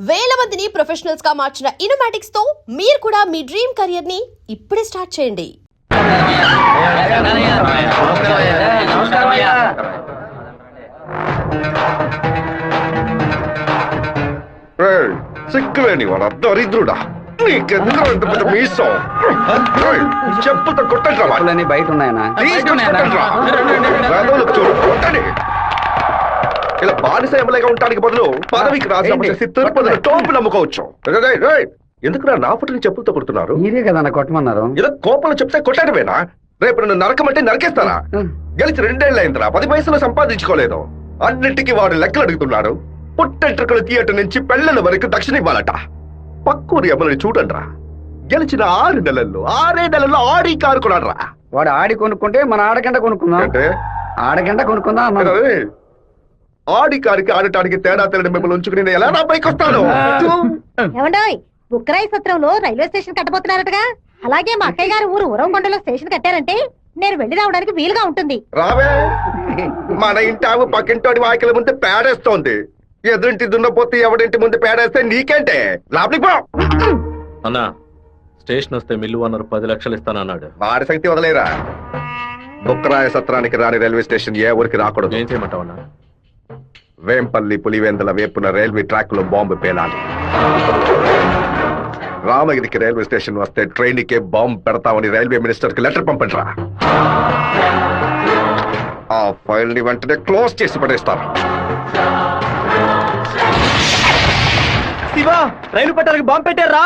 వేల మందిని ప్రొఫెషనల్స్ గా మార్చిన ఇనోమాటిక్స్ తో మీరు కూడా మీ డ్రీమ్ కెరియర్ ని ఇప్పుడే స్టార్ట్ చేయండి. సిగ్గులేని వాడు దరిద్రుడా, నీకెందుకు అంత పెద్ద మీసం? చెప్పుతో కొట్టండి, బయట ఉన్నాయనా? ఇలా బానిస ఎమ్మెల్యేగా ఉండడానికి బదులు పదవికి రాజీనామా చేసి తిరుపతిలో తోపు నమ్ముకోవచ్చు. ఎందుకు నా పుట్టిన చెప్పులతో కొడుతున్నారు? మీరే కదా కొట్టమన్నారు. ఏదో కోపంలో చెప్తే కొట్టడమేనా? రేపు నన్ను నరకమంటే నరకేస్తారా? గెలిచి 2 ఏళ్ళు అయిందిరా, 10 పైసలు సంపాదించుకోలేదు. అన్నింటికి వాడు లెక్కలు అడుగుతున్నాడు. పుట్టెంట్రుకల థియేటర్ నుంచి పెళ్లల వరకు దక్షిణ ఇవ్వాలట. పక్కూరి ఎమ్మెల్యే చూడండిరా, గెలిచిన 6 నెలల్లో ఆడి కారు కొన్నాడ్రా. వాడు ఆడి కొనుక్కుంటే మన ఆడగంట కొనుక్కుందాం అంటే ఆడగంట కొనుక్కుందాం అన్నాడు. ఆడి కారికి ఆడటానికి తేడా తెలియని మిమ్మల్ని ఉంచుకుని నేను ఎలా నా పైకి వస్తాను? ఏమండోయ్, బుక్కరాయి సత్రంలో రైల్వే స్టేషన్ కట్టబోతున్నారటగా. అలాగే మా అక్కయ్య గారు ఊరు ఉరవకొండలో స్టేషన్ కట్టారంటే నేను వెళ్లి రావడానికి వీలుగా ఉంటుంది. రావే, మన ఇంటి ఆవు పక్కింటోడి వాకిల ముందు పేడేస్తోంది. ఎదురింటి దున్నపోతే ఎవడింటి ముందు పేడేస్తే నీకేంటే? లోపలికి పో. అన్నా, స్టేషన్ వస్తే మిల్లు అన్నారు 10 లక్షలు ఇస్తానన్నాడు. వాడి శక్తి వదిలేరా. బుక్కరాయ సత్రానికి రాని రైల్వే స్టేషన్ ఏ ఊరికి రాకూడదు. ఏం చేయమంటావు అన్నా? వేంపల్లి పులివెందుల వేపున రైల్వే ట్రాక్ లో బాంబు పేలాలి. రామగిరికి రైల్వే స్టేషన్ వస్తే ట్రైన్ కే బాంబు పెడతామని రైల్వే మినిస్టర్ కి లెటర్ పంపండిరా. ఆ ఫైల్ ని వెంటనే క్లోజ్ చేసి పడేస్తారు. శివా, రైలు పట్టాలకు బాంబు పెట్టారా?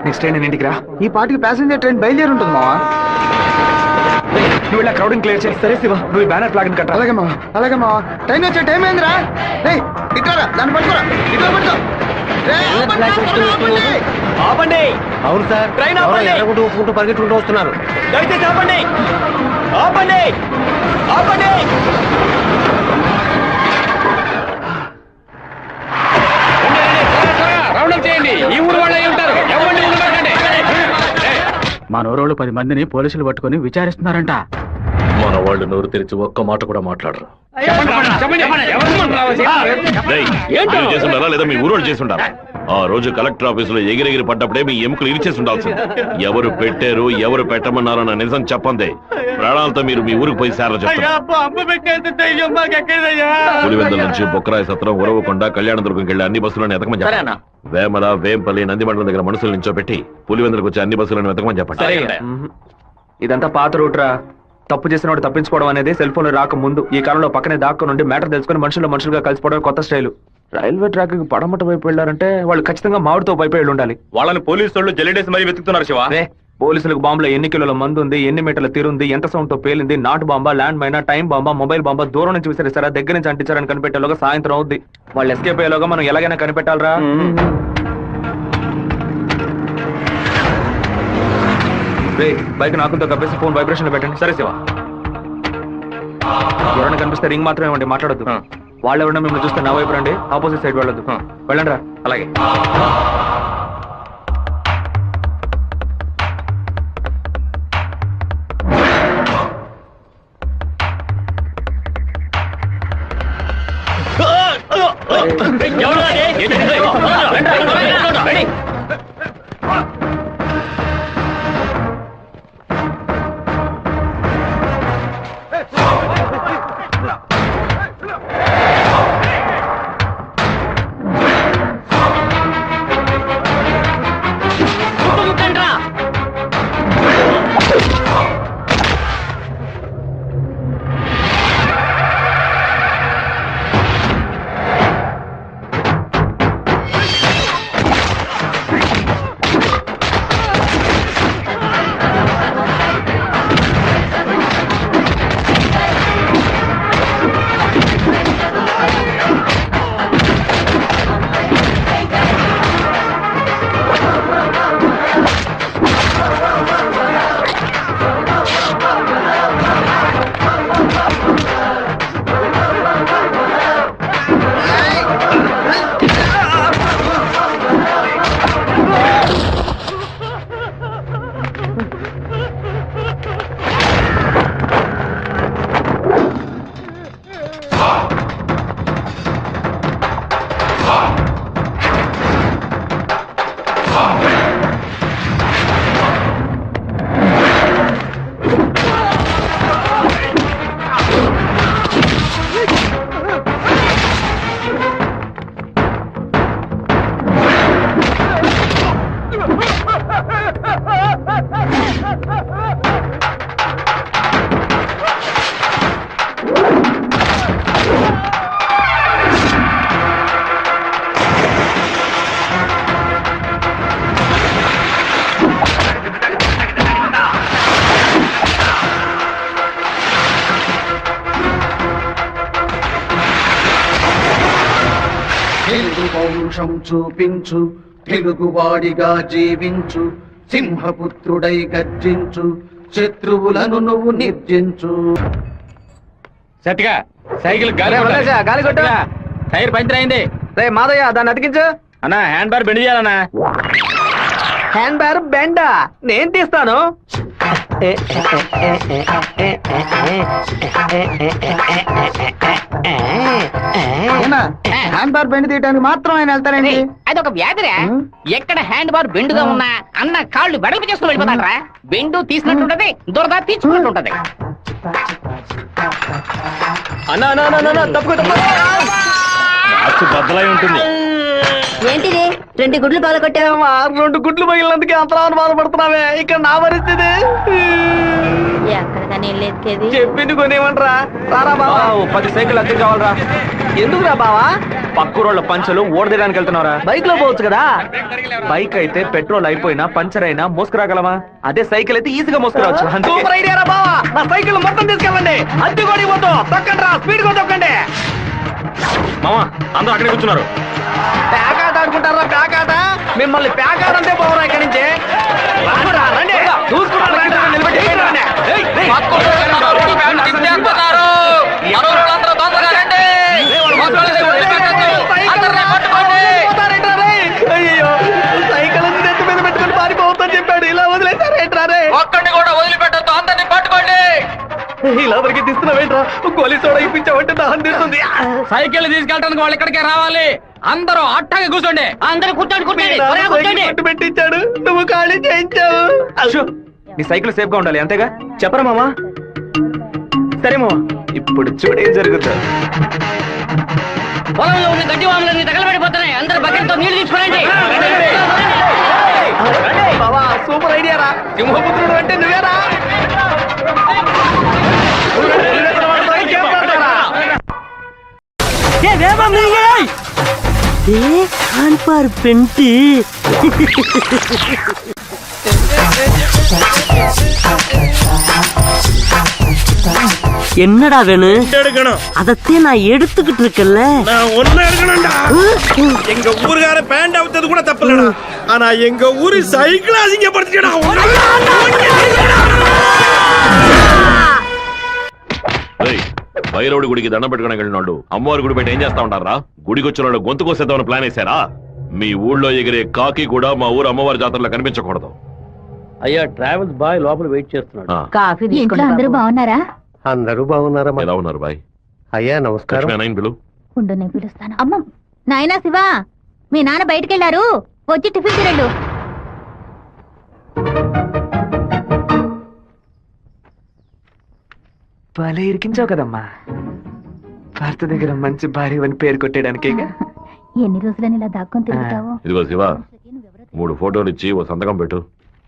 నెక్స్ట్ ట్రైన్ ఇంటికి రా. ఈ పాటికి ప్యాసింజర్ ట్రైన్ బయలుదేరి ఉంటుంది మావా. నువ్వు ఇలా క్రౌడింగ్ క్లియర్ చేసి. సరే శివ, నువ్వు బ్యానర్ ఫ్లాగ్ కట్ట. అలాగే మావా, అలాగే మావా. ట్రైన్ వచ్చే టైం ఏందిరా? ఇట్లా దాన్ని పట్టుకోరా, ఇట్లా పట్టుకో. ఆపండి. అవును సార్, ట్రైన్ ఒప్పుకుంటూ పరిగెట్టుకుంటూ వస్తున్నారు. దయచేసి ఆపండి, ఆపండి, ఆపండి. ఈ ఊరు వాళ్ళు అయి ఉంటారు. మా నోరోళ్ళు 10 మందిని పోలీసులు పట్టుకుని విచారిస్తున్నారంట. మన వాళ్ళు నోరు తెరిచి ఒక్క మాట కూడా మాట్లాడరు. లేదా మీ ఊరోళ్ళు చేసి ఉండాలి. ఆ రోజు కలెక్టర్ ఆఫీసులో ఎగిరెగిరి పడ్డప్పుడే మీ ఎముకలు ఇరిచేసి ఉండాల్సింది. ఎవరు పెట్టారు, ఎవరు పెట్టమన్నారన్న నిజం చెప్పండి. ప్రాణాలతో మీరు మీ ఊరికి పోయి సారా చెప్తారు. పులివెందుల నుంచి బొక్కరాయ సత్రం, ఉరవకొండ, కళ్యాణదుర్గంకి వెళ్ళి అన్ని బస్సులను ఎతకమని చెప్పండి. వేమల, వేంపల్లి, నందిమండలం దగ్గర మనుషులు నించోబెట్టి పులివెందులకు వచ్చి అన్ని బస్సులను వెతకమని చెప్పండి. ఇదంతా పాత రూట్ రా. తప్పు చేసిన వాడు తప్పించుకోవడం అనేది సెల్ ఫోన్ రాక ముందు. ఈ కాలంలో పక్కనే దాక్కు నుండి మ్యాటర్ తెలుసుకుని మనుషులుగా కలిసిపోవడం కొత్త స్టైల్. రైల్వే ట్రాక్ కి పడమట వైపు వెళ్ళారంటే వాళ్ళు ఖచ్చితంగా మామిడితో వైపు వెళ్ళి ఉండాలి. వాళ్ళని పోలీసు వాళ్ళు జల్లెడేసి మరీ వెతుకుతున్నారు శివ. పోలీసులకు బాంబులో ఎన్ని కిలోల మందు ఉంది, ఎన్ని మీటర్ల తీరుంది, ఎంత సౌండ్ తో పేలింది, నాటు బాంబా, ల్యాండ్ మైనా, టైం బాంబా, మొబైల్ బాంబా, దూరం నుంచి విసిరిస్తారా, దగ్గర నుంచి అంటించారని కనిపెట్టేలోగా సాయంత్రం అవుద్ది. వాళ్ళు ఎస్కేప్ అయ్యేలోగా మనం ఎలాగైనా కనిపెట్టాలరా. బైక్ నాకుతో కప్పేసి ఫోన్ వైబ్రేషన్ లో పెట్టండి. సరే శివ. ఎవరైనా కనిపిస్తే రింగ్ మాత్రమే ఇవ్వండి, మాట్లాడొద్దు. వాళ్ళు ఎవరైనా మిమ్మల్ని చూస్తే నా వైపు రండి, ఆపోజిట్ సైడ్ వెళ్ళొద్దు. వెళ్ళండి రా. అలాగే. తెలుగు పౌరుషం చూపించు, తెలుగువాడిగా జీవించు, సింహపుత్రుడై గర్జించు, శత్రువులను నువ్వు నిర్జించు. సత్తిగా సైకిల్ గాలి గాలి కొట్టు. టైర్ పంచర్ అయింది. రే మాదయ్య దాన్ని అతికించు. అన్నా హ్యాండ్ బార్ బెండ్ చేయాలన్నా. హ్యాండ్ బ్యార్ బెండా నేను తీస్తాను. హ్యాండ్ బార్ బెండ్ తీయడానికి మాత్రం ఆయన వెళ్తారండి. అదొక వ్యాధిరా. ఎక్కడ హ్యాండ్ బార్ బెండుగా ఉన్నా అన్న కాళ్ళు వెడల్పు చేసుకుని వెళ్ళిపోతాడరా. బెండు తీసినట్టుంటది, దురద తీర్చుకున్నట్టుంటది. అన్నా అన్నా అన్నా, అన్నా తప్పుకో తప్పుకో. బద్దలై ఉంటుంది. ఏంటిది 2 గుడ్లు పాల కొట్టావా? 2 గుడ్లు పగిలినందుకే అంతరాన్ని బాధపడుతున్నావే. ఇక్కడ నా పరిస్థితి ఎక్కడికని వెళ్ళేది? చెప్పింది కొనేమంటరా. రారా బావా 10 సైకిల్ అద్దె కావాలరా. ఎందుకురా బావా? పక్కూరోళ్ళ పంచలు ఓడదీయడానికి వెళ్తున్నారా? బైక్ లో పోవచ్చు కదా. బైక్ అయితే పెట్రోల్ అయిపోయినా పంచర్ అయినా మోసుకురాగలమా? అదే సైకిల్ అయితే ఈజీగా మోసుకురావచ్చు. సూపర్ ఐడియా రా బావా. నా సైకిల్ మొత్తం తీసుకెళ్ళండి. అద్దె కూడా ఇవ్వద్దు. తొక్కండి రా, స్పీడ్ గా తొక్కండి. మామా అందరూ అక్కడే కూర్చున్నారు. ప్యాకాట ఆడుకుంటారా? ప్యాకాట మిమ్మల్ని ప్యాకాట అంతే పోవరా ఇక్కడి నుంచి. రానురా, రండి. చూసుకున్నారా? నిలబెట్టి రండి. ఏయ్, ఏయ్. అయ్యో సైకిల్ నెత్తి మీద పెట్టుకుని పారిపోవద్దని చెప్పాడు. ఇలా వదిలేసారేంట్రా రే? ఒక్కడిని కూడా వదిలిపెట్టద్దు, అందరినీ పట్టుకోండి. ఇలా వరకు తీస్తున్నావేంట్రా? గోలీ సోడా ఇప్పించావంటే దాహం తీస్తుంది. సైకిల్ తీసుకెళ్ళడానికి వాళ్ళు ఇక్కడికే రావాలి. అందరూ అట్టాగే కూర్చోండి. అందరూ కూర్చోండి, కూర్చోండి, త్వరగా కూర్చోండి. పట్టు పెట్టించాడు, నువ్వు ఖాళీ చేయించావు. అశో, నీ సైకిల్ సేఫ్ గా ఉండాలి అంతేగా. చెప్పరా మామా? సరే మామా. ఇప్పుడు చూడు ఏం జరుగుతుంది. పొలంలో ఉన్న గడ్డి వాములన్నీ తగలబడిపోతున్నాయి. అందరూ బకెట్తో నీళ్లు తీసుకురండి. బావా సూపర్ ఐడియా రా. సింహపుత్రుడు అంటే నువ్వేరా? என்னடா வேணும்? அதத்தே நான் எடுத்துக்கிட்டு இருக்கேன்ல. நான் ஒன்னும் எடுக்கணும்டா. எங்க ஊருக்கார பேண்ட் அவுத்தது கூட தப்பு இல்லடா. ஆனா எங்க ஊரு சைக்கிள் அசிங்கப்படுத்திட்டா. భైరవుడి గుడికి దండం పెట్టుకుని వెళ్ళినాడు. అమ్మవారి గుడి బయట ఏం చేస్తా ఉంటారా? గుడికి వచ్చిన వాళ్ళు గొంతు కోసేద్దామని ప్లాన్ వేశారా? మీ ఊళ్ళో ఎగిరే కాకి కూడా మా ఊరు అమ్మవారి జాతరలో కనిపించకూడదు. అయ్యా ట్రావెల్స్ బాయ్ లోపల వెయిట్ చేస్తున్నాడు. కాఫీ ఇంట్లో అందరూ బాగున్నారా? అందరూ బాగున్నారమ్మా. ఎలా ఉన్నారు బాయ్? అయ్యా నమస్కారం. లక్ష్మీ పిలు. ఉండు నేను పిలుస్తాను. అమ్మ నాయనా శివ, మీ నాన్న బయటకెళ్లారు, వచ్చి టిఫిన్ తినండు. భలే ఇరికించావు కదమ్మా. భర్త దగ్గర మంచి భార్య అని పేరు కొట్టేయడానికి. ఎన్ని రోజులని ఇలా దాక్కొని తిరుగుతావు? ఇదిగో శివ, 3 ఫోటోలు ఇచ్చి ఓ సంతకం పెట్టు.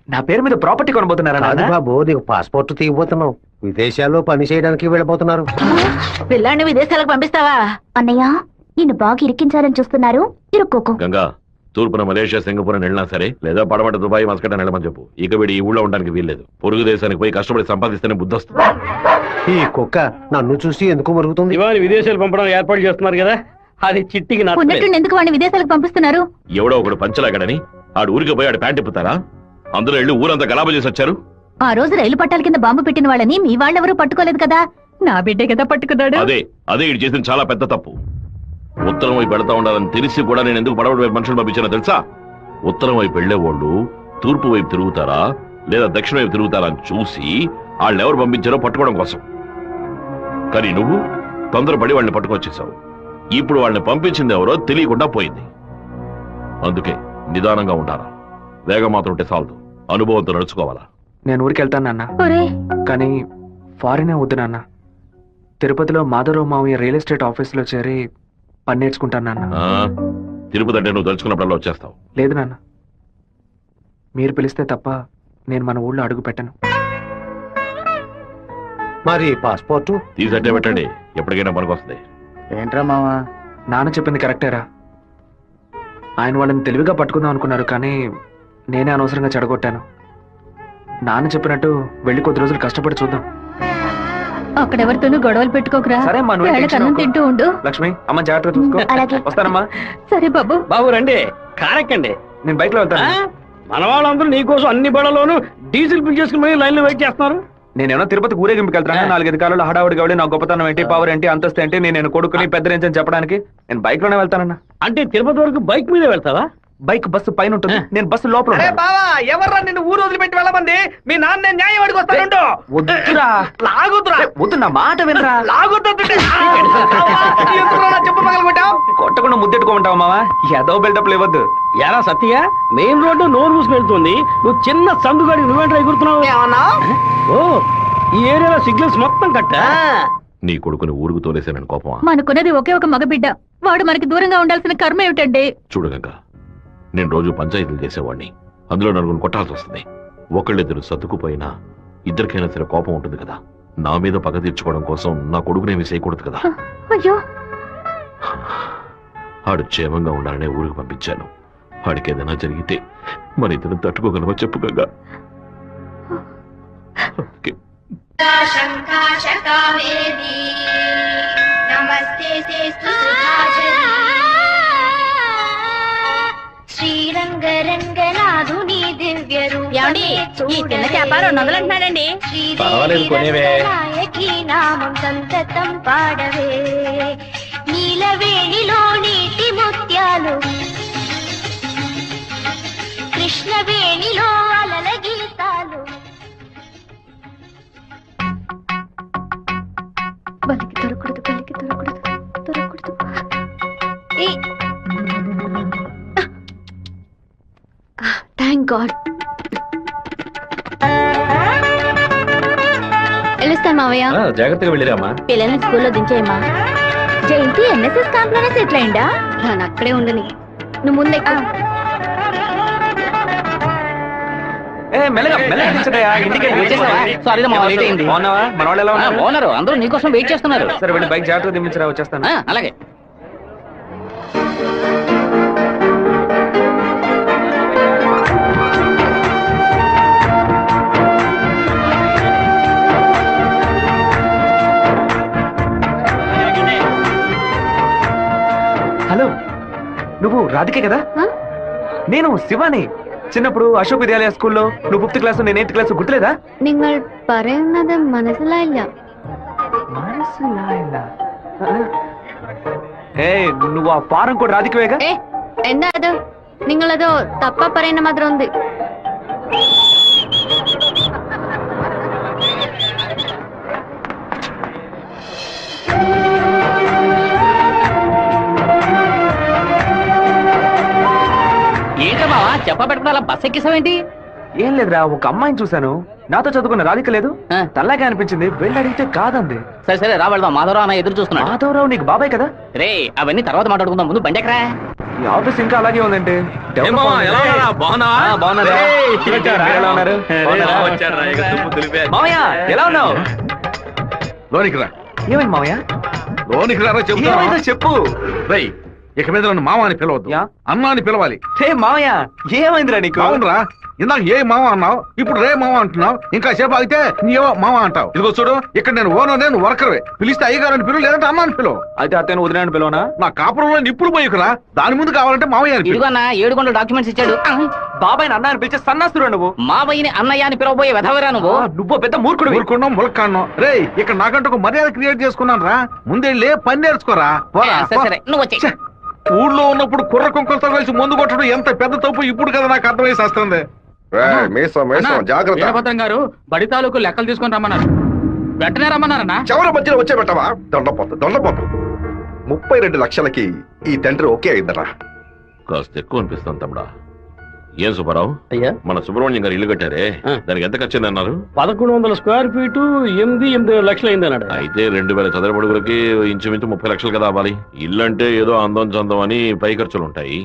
నా పేరు మీద ప్రాపర్టీ కొనబోతున్నారా? కాదు బాబు, నీకు పాస్పోర్ట్ తీయబోతున్నావు. విదేశాల్లో పని చేయడానికి వెళ్ళబోతున్నారు. పిల్లాన్ని విదేశాలకు పంపిస్తావా? అన్నయ్య నిన్ను బాగా ఇరికించాలని చూస్తున్నారు, ఇరుక్కోకు. గంగా, తూర్పున మలేషియా, సింగపూర్ అని వెళ్ళినా సరే, లేదా పడమట దుబాయ్, మస్కట్ అని వెళ్ళమని చెప్పు. ఇక వీడి ఈ ఊళ్ళో ఉండడానికి వీల్లేదు. పొరుగు దేశానికి పోయి కష్టపడి సంపాదిస్తేనే బుద్ధి వస్తుంది. ఈ కుక్క నన్ను చూసి ఎందుకు మరుగుతుంది? ఇవాళ విదేశాలు పంపడం ఏర్పాటు చేస్తున్నారు కదా, అది చిట్టికి ఉన్నట్టు ఎందుకు వాడిని విదేశాలకు పంపిస్తున్నారు? ఎవడో ఒకడు పంచలాగడని ఆడు ఊరికి పోయి ఆడు ప్యాంట్ ఇప్పుతారా? అందులో వెళ్ళి ఊరంతా గలాబా చేసి వచ్చారు. ఆ రోజు రైలు పట్టాల కింద బాంబు పెట్టిన వాళ్ళని మీ వాళ్ళెవరూ పట్టుకోలేదు కదా. నా బిడ్డే కదా పట్టుకున్నాడు. అదే ఇటు చేసిన చాలా పెద్ద తప్పు. ఉత్తరం వైపు వెళతా ఉండాలని తెలిసి కూడా నేను ఎందుకు పడవడి వైపు మనుషులు పంపించానో తెలుసా? ఉత్తరం వైపు వెళ్లేవాళ్ళు తూర్పు వైపు తిరుగుతారా లేదా దక్షిణ వైపు తిరుగుతారా అని చూసి వాళ్ళని ఎవరు పంపించారో పట్టుకోవడం కోసం. కానీ నువ్వు తొందరపడి వాళ్ళని పట్టుకొచ్చేసావు. ఇప్పుడు వాళ్ళని పంపించింది ఎవరో తెలియకుండా పోయింది. అందుకే నిదానంగా ఉండాలా. వేగం మాత్రం ఉంటే చాలదు, అనుభవంతో నడుచుకోవాలా. నేను ఊరికి వెళ్తాను నాన్న, కానీ ఫారినే వద్దు నాన్న. తిరుపతిలో మాధవరావు మావయ్య రియల్ ఎస్టేట్ ఆఫీస్ లో చేరి పని నేర్చుకుంటాను నాన్న. తిరుపతి అంటే నువ్వు తలుచుకున్నప్పుడల్లా వచ్చేస్తావు. లేదు నాన్న, మీరు పిలిస్తే తప్ప నేను మన ఊళ్ళో అడుగు పెట్టను. మరి పాస్పోర్ట్ తీసట్టే పెట్టండి, ఎప్పటికైనా పనికొస్తుంది. ఏంట్రా మావా? నాన్న చెప్పింది కరెక్టేరా. ఆయన వాళ్ళని తెలివిగా పట్టుకుందాం అనుకున్నారు, కానీ నేనే అనవసరంగా చెడగొట్టాను. నాన్న చెప్పినట్టు వెళ్ళి కొద్ది రోజులు కష్టపడి చూద్దాం. అక్కడెవరితోనూ గొడవలు పెట్టుకోకరా. సరే అమ్మా, నువ్వు వేళకి అన్నం తింటూ ఉండు. లక్ష్మి, అమ్మ జాగ్రత్త చూసుకో. అలాగే. వస్తానమ్మా. సరే బాబు. బాబు రండి, కారెక్కండి. నేను బైక్ లో వెళ్తాను. మన వాళ్ళందరూ నీకోసం అన్ని బళ్ళలోనూ డీజిల్ ఫిల్ చేసుకుని లైన్ లో వెయిట్ చేస్తున్నారు. నేనేమో తిరుపతి ఊరేగింపుకి వెళ్తాను. 4-5 కాలంలో హడావుడి కాబట్టి నా గొప్పతనం ఏంటి, పవర్ ఏంటి, అంతస్తు ఏంటి, నేను కొడుకుని పెద్ద రేంజ్ అని చెప్పడానికి నేను బైక్ లోనే వెళ్తానన్నా. అంటే తిరుపతి వరకు బైక్ మీద వెళ్తావా? బైక్ బస్సు పైన ఉంటుంది, నేను బస్సు లోపల ఉంటాను. బావా, ఎవర్రా నిన్ను ఊరు వదిలిపెట్టి వెళ్ళమంది? మీ నాన్న న్యాయం అడిగి వస్తాను. వద్దురా, లాగుతురా. వద్దు, నా మాట వినరా. చెప్పు పగలగొట్టావు. కొట్టకుండా ముద్దెట్టుకోమంటావు మావా? ఏదో బిల్డప్ లేవద్దు. ఎరా సత్య, మెయిన్ రోడ్డు నోరు మూసుకు వెళ్తుంది, నువ్వు చిన్న సందుగాడి నువ్వేంట్రా ఎగురుతున్నావు? ఓ, ఈ ఏరియాలో సిగ్నల్స్ మొత్తం కట్టా. నీ కొడుకుని ఊరుకు తోలేసానని కోపమా? మనకున్నది ఒకే ఒక మగబిడ్డ, వాడు మనకి దూరంగా ఉండాల్సిన కర్మ ఏమిటండి? చూడు గంగ, నేను రోజు పంచాయతీలు చేసేవాడిని, అందులో నలుగురు కొట్టాల్సి వస్తుంది. ఒకళ్ళిద్దరు సర్దుకుపోయినా ఇద్దరికైనా సరే కోపం ఉంటుంది కదా. నా మీద పగ తీర్చుకోవడం కోసం నా కొడుకునేమి చేయకూడదు కదా. అయ్యో, ఆడు క్షేమంగా ఉండాలనే ఊరికి పంపించాను. వాడికి ఏదైనా జరిగితే మన ఇద్దరు తట్టుకోగలమో చెప్పు గంగా. శ్రీరంగరంగనాథుని దివ్య రూపమే ఈ చిన్న చేప 200 అంటున్నాడండి. పర్వాలేదు, కొనేవే. నామం సంతతం పాడవే, నీలవేణిలో నీటి ముత్యాలు, కృష్ణవేణిలో అలల గీతాలు. బలికి దొరకూడదు, బలికి దొరకూడదు, దొరకూడదు. Thank God. వెళ్ళొస్తాను మావయ్య. జాగ్రత్తగా వెళ్ళిరామా. పిల్లల్ని స్కూల్లో దించేయమ్మా. జయంతి ఎన్ఎస్ఎస్ క్యాంప్ లోనే సెటిల్ అయిందా? నేను అక్కడే ఉండని, నువ్వు ముందే. సారీ మా లేట్ అయింది. మన వాళ్ళు ఎలా ఉన్నారు? ఓనరు అందరూ నీకోసం వెయిట్ చేస్తున్నారు. సరే వెళ్ళి బైక్ జాగ్రత్తగా దింపించరా, వచ్చేస్తాను. అలాగే. హలో, నువ్వు రాధికే కదా? నేను శివాని. చిన్నప్పుడు అశోక్ విద్యాలయ స్కూల్లో నువ్వు 5th క్లాస్, నేను 8th క్లాస్, గుర్తులేదా? നിങ്ങൾ പറയുന്നത് മനസ്സിലായില്ല. నువ్వు ఆ ఫారం కూడా రాధికవేగా? എന്താ അത്? നിങ്ങളത് തപ്പ പറയുന്ന മാത്രം ഉണ്ട്. ఏంటో బావా చెప్పబెట్టుకుని అలా బస్ ఎక్కిసావేంటి? ఏం లేదురా, ఒక అమ్మాయిని చూశాను, నాతో చదువుకున్న రాధిక లేదు, తల్లాగా అనిపించింది, వెళ్ళి అడిగితే కాదంది. సరే సరే రా వెళ్దాం, మాధవరావు అన్న ఎదురు చూస్తున్నాడు. మాధవరావు నీకు బాబాయ్ కదా? రే అవన్నీ తర్వాత మాట్లాడుకుందాం, ముందు బండి ఎక్కరా. ఈ ఆఫీస్ ఇంకా అలాగే ఉందండి. మామయ్య ఎలా ఉన్నావు? లోనికి రా. ఏమైంది మామయ్య? లోనికి రా ఏమైందో చెప్పు. రేయ్, ఇక మీద నన్ను మామ అని పిలవద్దు, అన్న అని పిలవాలి. హే మామయ్య, ఏమైందిరా నీకు? అవునరా, ఇందాక ఏ మామ అన్నావు, ఇప్పుడు రే మామ అంటున్నావు, ఇంకా సేపు ఆగితే నీవో మామ అంటావు. ఇదిగో చూడు, ఇక్కడ నేను ఓనర్, నేను వర్కర్వే. పిలిస్తే అయ్యగారు అని పిలువు, లేదంటే అన్న అని పిలువు. అయితే అత్తయ్య వదిలేని పిలవనా? నా కాపురంలో నిప్పులు పోయికురా, దాని ముందు కావాలంటే మామయ్య అని పిలువు. ఇదిగో అన్న 7 గంటల డాక్యుమెంట్స్ ఇచ్చాడు. బాబాయ్ అన్న అని పిలిచే సన్నాస్తురా నువ్వు. మావయ్యని అన్నయ్య అని పిలవబోయే వెధవరా నువ్వు. నువ్వు పెద్ద మూర్ఖుడు. ఊరుకున్నాం, ములక్కాన్నాం. రే, ఇక్కడ నాకంటూ ఒక మర్యాద క్రియేట్ చేసుకున్నాను రా. ముందెళ్ళే పని నేర్చుకోరా. సరే నువ్వు వచ్చే. ఊళ్ళో ఉన్నప్పుడు కుర్ర కుక్కలతో కలిసి ముందు కొట్టడం ఎంత పెద్ద తప్పు ఇప్పుడు కదా నాకు అర్థమేసి వస్తుంది. జాగ్రత్త గారు బడి తాలూకు లెక్కలు తీసుకొని రమ్మన్నారు, వెంటనే రమ్మన్నారన్నా. చివరి మధ్యలో వచ్చే పెట్టవా? దొండపోతు 32 లక్షలకి ఈ తండ్రి ఓకే అయిందరా. కాస్త ఎక్కువ అనిపిస్తాను తమ్ముడా. ఏం సుబ్బారావు, అయ్యా, మన సుబ్రహ్మణ్యం గారు ఇల్లు కట్టారే, దానికి ఎంత ఖర్చు అన్నారు? 1100 స్క్వేర్ ఫీటు 8 లక్షలు అయింది అన్నాడు. అయితే 2000 చదరపడుగులకి ఇంచుమించు 30 లక్షలు కదా అవ్వాలి. ఇల్లు అంటే ఏదో అందం చందం అని పై ఖర్చులు ఉంటాయి.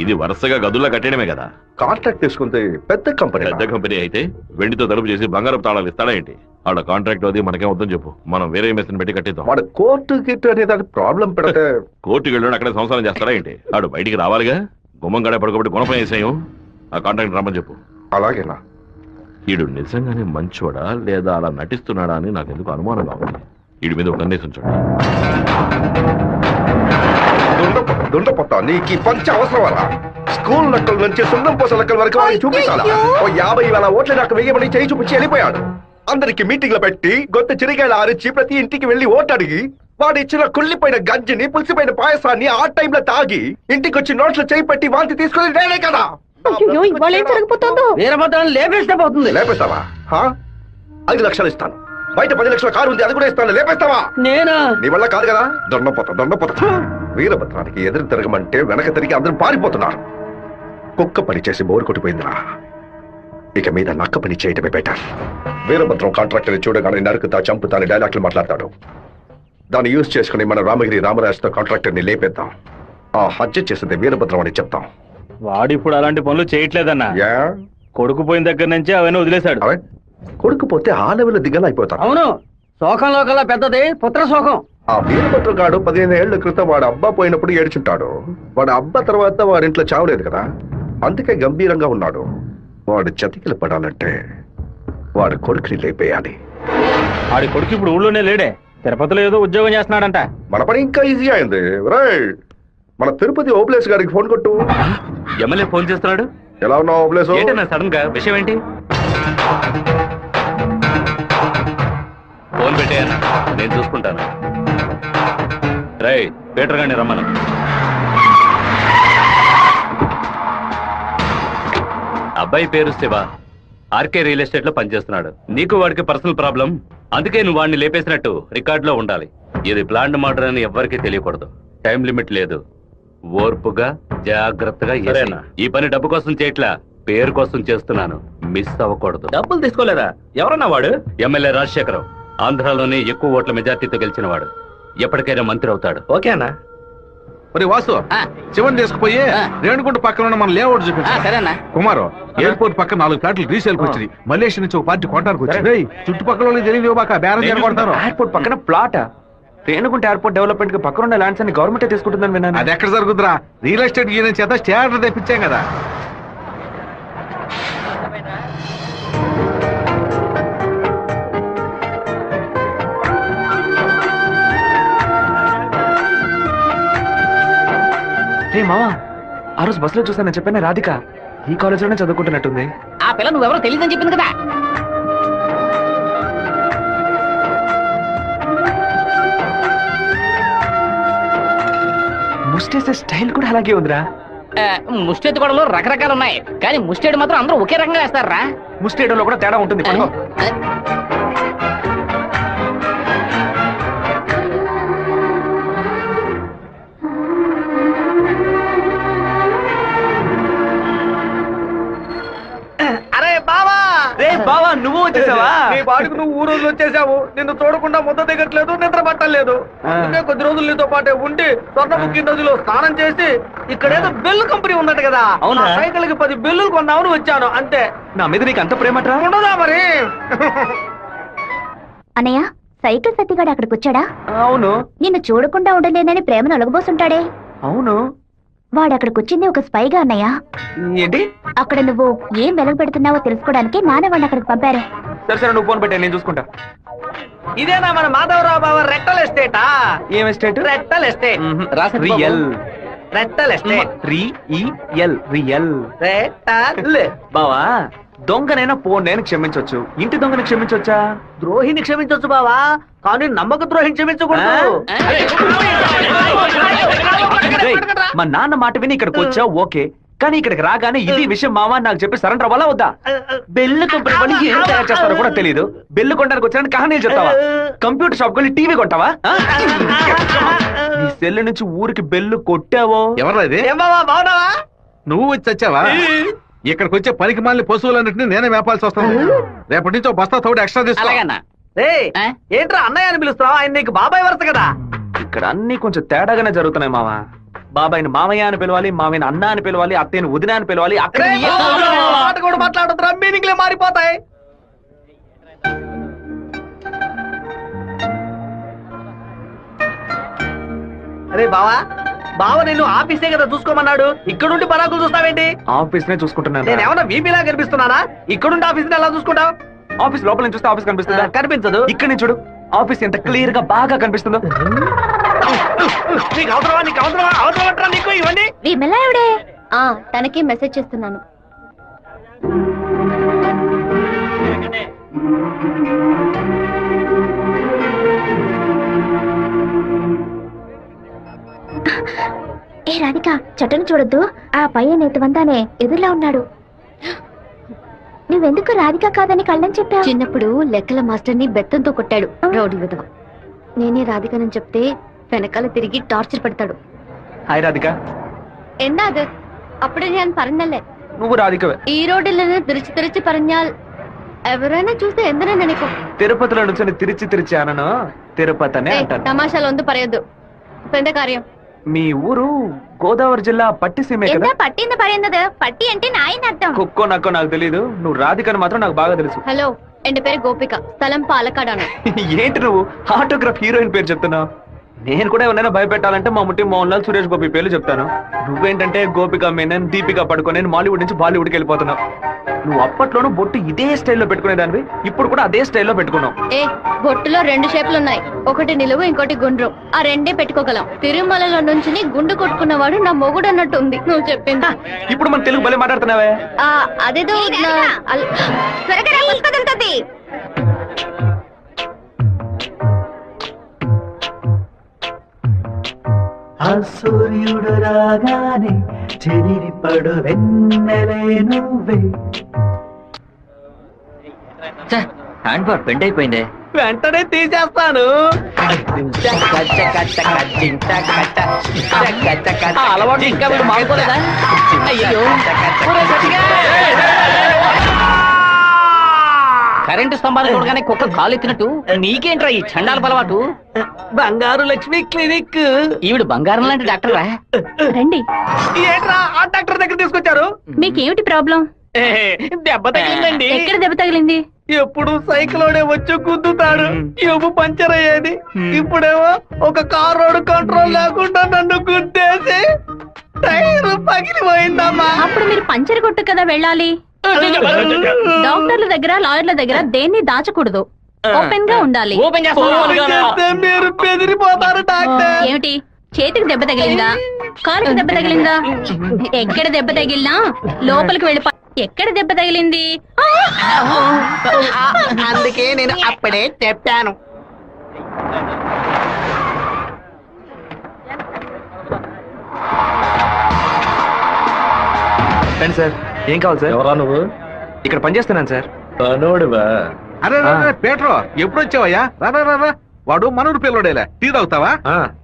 ఇది వరుసగా గదుల్లో కట్టడమే కదా. కాంట్రాక్ట్ తీసుకుంటే పెద్ద కంపెనీ. పెద్ద కంపెనీ అయితే వెండితో తలుపు చేసి బంగారపు తాళాలు ఇస్తాడా ఏంటి? ఆడ కాంట్రాక్ట్ అది మనకేం వద్దని చెప్పు, మనం వేరే మెషిన్ పెట్టి కట్టిద్దాం. వాడు కోర్టు గిట్టు అనే దానికి ప్రాబ్లం పెడితే కోర్టుకి వెళ్ళి అక్కడే సంసారం చేస్తాడా ఏంటి? ఆడు బయటికి రావాలిగా. గుమ్మం గడే పడుకోబట్టి గుణపం వేసాయం. ఆ కాంట్రాక్ట్ రమ్మని చెప్పు. అలాగేనా? ఈడు నిజంగానే మంచోడా లేదా అలా నటిస్తున్నాడా అని నాకు ఎందుకు అనుమానంగా ఉంది. వీడి మీద ఒక కన్నేసి ఉంచండి. దుండపోతా నీకు ఈ పంచ అవసరమరా? స్కూల్ లెక్కల నుంచి సున్నం పోస లెక్కల వరకు వాడిని చూపించాలా? ఓ 50,000 ఓట్లు నాకు వెయ్యమని చేయి చూపించి వెళ్ళిపోయాడు. అందరికి మీటింగ్లు పెట్టి గొంతు చిరిగాయలు ఆరిచి ప్రతి ఇంటికి వెళ్లి ఓటు అడిగి వాడు ఇచ్చిన కుళ్ళిపోయిన గంజిని పులిసిపోయిన పాయసాన్ని ఆ టైంలో తాగి ఇంటికి వచ్చి నోట్లు చేయి పెట్టి వాంతి తీసుకుని నేనే కదా. అయ్యో ఇవాళ ఏం జరగబోతోందో? వీరభద్రాన్ని లేపేస్తే పోతుంది. లేపేస్తావా? 5 లక్షలు ఇస్తాను. బయట 10 లక్షల కారు ఉంది, అది కూడా ఇస్తాను. లేపేస్తావా? నేనా? నీ వల్ల కాదు కదా. దొండపోతా వీరభద్రానికి ఎదురు తిరగమంటే వెనక తిరిగి అందరూ పారిపోతున్నారు. కుక్క పని చేసి బోరు కొట్టిపోయిందిరా. ఇక మీద నక్క పని చేయటమే బెటర్. వీరభద్రం కాంట్రాక్టర్ చూడగానే నరుకుతా చంపుతాని డైలాగ్లు మాట్లాడతాడు. దాన్ని యూజ్ చేసుకుని మన రామగిరి రామరాజుతో కాంట్రాక్టర్ ని లేపేద్దాం. ఆ హత్య చేసింది వీరభద్రం అని చెప్తాం. వాడు ఇప్పుడు అలాంటి పనులు చేయట్లేదన్నా. యా కొడుకు పోయిన దగ్గర నుంచి అవన్నీ వదిలేశాడు. అవే కొడుకు పోతే ఆ లెవెల్ దిగలా అయిపోతాడు. అవును, శోకంలో కల్లా పెద్దది పుత్ర శోకం. ఆ వీరభద్రం గాడు 15 ఏళ్ల క్రితం వాడు అబ్బా పోయినప్పుడు ఏడ్చుంటాడు. వాడు అబ్బా తర్వాత వాడింట్లో చావలేదు కదా, అందుకే గంభీరంగా ఉన్నాడు. వాడు చతికిలు పడాలంటే వాడు కొడుకుని లేపేయాలి. వాడి కొడుకు ఇప్పుడు ఊళ్ళోనే లేడే, తిరుపతిలో ఏదో ఉద్యోగం చేస్తున్నాడంట. మన పని ఇంకా ఈజీ అయింది. మన తిరుపతి ఓప్లేస్ గారికి ఫోన్ కొట్టు. ఎమ్మెల్యే ఫోన్ చేస్తున్నాడు. ఎలా ఉన్నావు ఓప్లేస్? సడన్ గా విషయం ఏంటి? ఫోన్ పెట్టేయన్నా, నేను చూసుకుంటాను. రై పీటర్ గారిని రమ్మను. అబ్బాయి పేరు శివ, ఆర్కే రియల్ ఎస్టేట్ లో పనిచేస్తున్నాడు. నీకు వాడికి పర్సనల్ ప్రాబ్లం, అందుకే నువ్వు వాడిని లేపేసినట్టు రికార్డులో ఉండాలి. ఇది ప్లాంట్ మర్డర్ అని ఎవ్వరికీ తెలియకూడదు. టైం లిమిట్ లేదు. ఓర్పుగా జాగ్రత్తగా. ఈ పని డబ్బు కోసం చేయట్లా, పేరు కోసం చేస్తున్నాను. మిస్ అవ్వకూడదు. డబ్బులు తీసుకోలేదా? ఎవరన్నా వాడు? ఎమ్మెల్యే రాజశేఖరం, ఆంధ్రాలోనే ఎక్కువ ఓట్ల మెజార్టీతో గెలిచిన వాడు. ఎప్పటికైనా మంత్రి అవుతాడు. ఓకేనా? మరి వాసు, శివన్ తీసుకుపోయి రేణుగుంట పక్కన ఉన్న మన లేఅవుట్ చూపించు. సరేనా కుమారు, ఎయిర్పోర్ట్ పక్కన 4 ఫ్లాట్లు రీసేల్ వచ్చింది. మలేషియా నుంచి ఒక పార్టీ కొనడానికి వచ్చింది. చుట్టుపక్కల వాళ్ళకి తెలియదు, బేరం జరగొడతారు. ఎయిర్పోర్ట్ పక్కన ప్లాట్. రేణుగుంట ఎయిర్పోర్ట్ డెవలప్మెంట్ కి పక్కన ఉన్న ల్యాండ్స్ అన్ని గవర్నమెంట్ తీసుకుంటుందని విన్నాను. అది ఎక్కడ జరుగుతురా? రియల్ ఎస్టేట్ యూనియన్ చేత స్టాండర్డ్ తెప్పించాం కదా. మావా, ఆ రోజు బస్సులో చూసానని చెప్పాను రాధిక ఈ కాలేజ్ లోనే చదువుకుంటున్నట్టుంది. ఆ పిల్ల నువ్వెవరో తెలియదని చెప్పింది కదా. ముస్టేసే స్టైల్ కూడా అలాగే ఉందిరా. ముష్టెత్తు గొడవలు రకరకాలు ఉన్నాయి, కానీ ముష్టేడు మాత్రం అందరూ ఒకే రకంగా వేస్తారా? ముస్టేడోలో కూడా తేడా ఉంటుంది. బావా, నువ్వు వచ్చేసావా? నీ బాడుకు నువ్వు ఊరోజు వచ్చేసావు. నిన్ను చూడకుండా ముద్ద దిగట్లేదు, నిద్ర పట్టలేదు. అందుకే కొద్ది రోజులు నీతో పాటే ఉండి స్వర్ణముఖి నదిలో స్నానం చేసి ఇక్కడేదో బెల్లు కంపెనీ ఉన్నట్టు కదా, అవునా? సైకిల్ కి 10 బెల్లులు కొన్నామని వచ్చాను అంతే. నా మీద నీకు అంత ప్రేమట్రా? ఉండదా మరి? అన్నయ్య, సైకిల్ సత్తిగాడు అక్కడికి వచ్చాడా? అవును. నిన్ను చూడకుండా ఉండలేనని ప్రేమను ఒలగబోసుంటాడే. అవును. వాడు అక్కడికి వచ్చింది ఒక స్పైగా అన్నయ్య. ఏంటి? అక్కడ నువ్వు ఏం వెలుగు పెడుతున్నావో తెలుసుకోవడానికి నాన్న వాడిని అక్కడికి పంపారు. సరే సరే, నువ్వు ఫోన్ పెట్టా, నేను చూసుకుంటా. ఇదేనా మన మాధవరావు బావ రెట్టల్ ఎస్టేటా? ఏం ఎస్టేట్? రెట్టల్ ఎస్టేట్. రియల్. రెట్టల్ ఎస్టేట్. రియల్. రెట్టల్. బావా, దొంగనైనా నేను క్షమించవచ్చు, ఇంటి దొంగని క్షమించవచ్చా? ద్రోహిని క్షమించొచ్చు బావా, కానీ నమ్మక ద్రోహిని క్షమించకూడదు. రేయ్, మా నాన్న మాట విని ఇక్కడికి వచ్చా ఓకే, కానీ ఇక్కడికి రాగానే ఇది విషయం మావా నాకు చెప్పి సరెండర్ అవ్వాలా వద్దా? బెల్లు కంపెనీ వాళ్ళు ఏం తయారు చేస్తారో కూడా తెలియదు. బెల్లు కొనడానికి వచ్చానని కహానీలు చెప్తావా? కంప్యూటర్ షాప్ కొని టీవీ కొంటావా? నీ సెల్ నుంచి ఊరికి బెల్లు కొట్టావో? ఎవరా ఇది? ఏం బావా, బావున్నావా? నువ్వు వచ్చి వచ్చావా? ఇక్కడికి వచ్చే పనికి మాలిన పశువులన్నింటినీ నేనే మేపాల్సి వస్తుంది. రేపటి నుంచి 1 బస్తా తోడు ఎక్స్ట్రా తీసుకో. రేయ్, ఏంట్రా అన్నయ్య అని పిలుస్తావా? ఆయన నీకు బాబాయ్ వరుస కదా. ఇక్కడ అన్ని కొంచెం తేడాగానే జరుగుతున్నాయి మావా. బాబాయిని మామయ్య అని పిలవాలి, మామయ్యని అన్న అని పిలవాలి, అత్తయ్యని వదిన అని పిలవాలి. అక్కడ మాట కూడా మాట్లాడుతున్నా, మీనింగ్లే మారిపోతాయి. అరే బావా, బావ నిన్ను ఆఫీసే కదా చూసుకోమన్నాడు, ఇక్కడుండి పరాకులు చూస్తావేంటి? ఆఫీస్ నే చూసుకుంటున్నాను. నేను ఏమన్నా వీపీలా కనిపిస్తున్నానా? ఇక్కడుండి ఆఫీస్ ఎలా చూసుకుంటావు? ఆఫీస్ లోపల నుంచి చూస్తే ఆఫీస్ కనిపిస్తుందా? కనిపించదు. ఇక్కడ నుంచి చూడు, ఆఫీస్ ఎంత క్లియర్ గా బాగా కనిపిస్తుందో. నీకు అవసరమా, నీకు అవసరమా, అవసరమట్రా నీకు ఇవన్నీ? విమలా ఎవడే? తనకి మెసేజ్ చేస్తున్నాను. ఏ రాధిక, చట్టను చూడొద్దు. ఆ పయ్య నేతవంతానే ఎదురులా ఉన్నాడు. నువ్వెందుకు రాధిక కాదని కళ్ళని చెప్పావు? చిన్నప్పుడు లెక్కల మాస్టర్ ని బెత్తంతో కొట్టాడు రౌడీ విధవ. నేనే రాధికనని చెప్తే వెనకాల తిరిగి టార్చర్ పెడతాడు. హాయ్ రాధిక. എന്നാത് అప్పుడే నేను പറഞ്ഞല്ലേ నువ్వు రాధికవే. ఈ రోడ్డులను తిరిచి పరంజాల్ ఎవరైనా చూస్తే ఎందరైనా నీకు తిరుపతిలో నుంచి తిరిచి అనను తిరుపతి అనే అంటాను. తమాషాలు వందు పరయొద్దు. పెద్ద కార్యం. మీ ఊరు గోదావరి జిల్లా పట్టిసీమే కదా? పట్టింది పడింది. పట్టి అంటే నాయన అర్థం. కుక్కో నక్కో నాకు తెలీదు, నువ్వు రాధికని మాత్రం నాకు బాగా తెలుసు. హలో, ఎన్ పేరు గోపిక, స్థలం పాలకాడాను. ఏంటి నువ్వు ఆటోగ్రాఫ్ హీరోయిన్ పేరు చెప్తున్నావు? నేను కూడా ఎవరైనా భయపెట్టాలంటే మా ముట్టి మోహన్ లాల్, సురేష్ గోపి పేర్లు చెప్తాను. నువ్వేంటంటే గోపిక మేనన్, దీపిక పడుకొని మాలీవుడ్ నుంచి బాలీవుడ్కి వెళ్ళిపోతున్నావు. నువ్వు అప్పట్లోనూ బొట్టు ఇదే స్టైల్లో పెట్టుకునేదానివి, ఇప్పుడు కూడా అదే స్టైల్లో పెట్టుకున్నావు. ఏ బొట్టులో 2 షేపులు ఉన్నాయి, ఒకటి నిలువు, ఇంకోటి గుండ్రు. ఆ రెండే పెట్టుకోగలం. తిరుమలలో నుంచి గుండు కొట్టుకున్నవాడు నా మొగుడు అన్నట్టు ఉంది నువ్వు చెప్పింది. ఇప్పుడు మన తెలుగు భలే మాట్లాడుతున్నావే. అదేదో సూర్యుడు రాగానే చెదిరిపడు వెన్నెలే నువ్వే. హ్యాండ్ బార్ బెండ్ అయిపోయిందే. వెంటనే తీసేస్తాను. అలవాటు ఇంకా మీరు మానుకోలేదా? అయ్యో, కరెంటు స్తంభాలు చూడగానే కుక్క కాలు ఎత్తినట్టు నీకేంట్రా ఈ చండాల అలవాటు? బంగారు లక్ష్మి క్లినిక్. ఈవిడ బంగారం లాంటి డాక్టర్ రా. రండి. ఏంట్రా ఆ డాక్టర్ దగ్గర తీసుకొచ్చారు? మీకేమిటి ప్రాబ్లం? దెబ్బ తగిలిందండి. ఎక్కడ దెబ్బ తగిలింది? ఎప్పుడు సైకిలోనే వచ్చి గుద్దుతాడు, ఎవ్వు పంచర్ అయ్యేది. ఇప్పుడేమో ఒక కార్ రోడ్ కంట్రోల్ లేకుండా నన్ను గుద్దేసి టైర్ పగిలిపోయిందమ్మా. అప్పుడు మీరు పంచర్ కొట్టు కదా వెళ్ళాలి. డాక్టర్ల దగ్గర, లాయర్ల దగ్గర దేన్ని దాచకూడదు, ఓపెన్ గా ఉండాలి. మీరు బెదిరిపోతారు డాక్టర్. ఏమిటి, చేతికి దెబ్బ తగిలిందా, కాలుకి దెబ్బ తగిలిందా? ఎక్కడ దెబ్బ తగిలినా లోపలికి వెళ్ళి ఎక్కడ దెబ్బ తగిలింది? అందుకే నేను అప్పుడే చెప్పాను. రండి సార్. ఏం కావాలి సార్? ఎవరా నువ్వు? ఇక్కడ పనిచేస్తున్నాను సార్. అరే పేట్రో, ఎప్పుడు వచ్చావయ్యా? రా. వాడు మనూరు పిల్లడేలే. టీ తాగుతావా?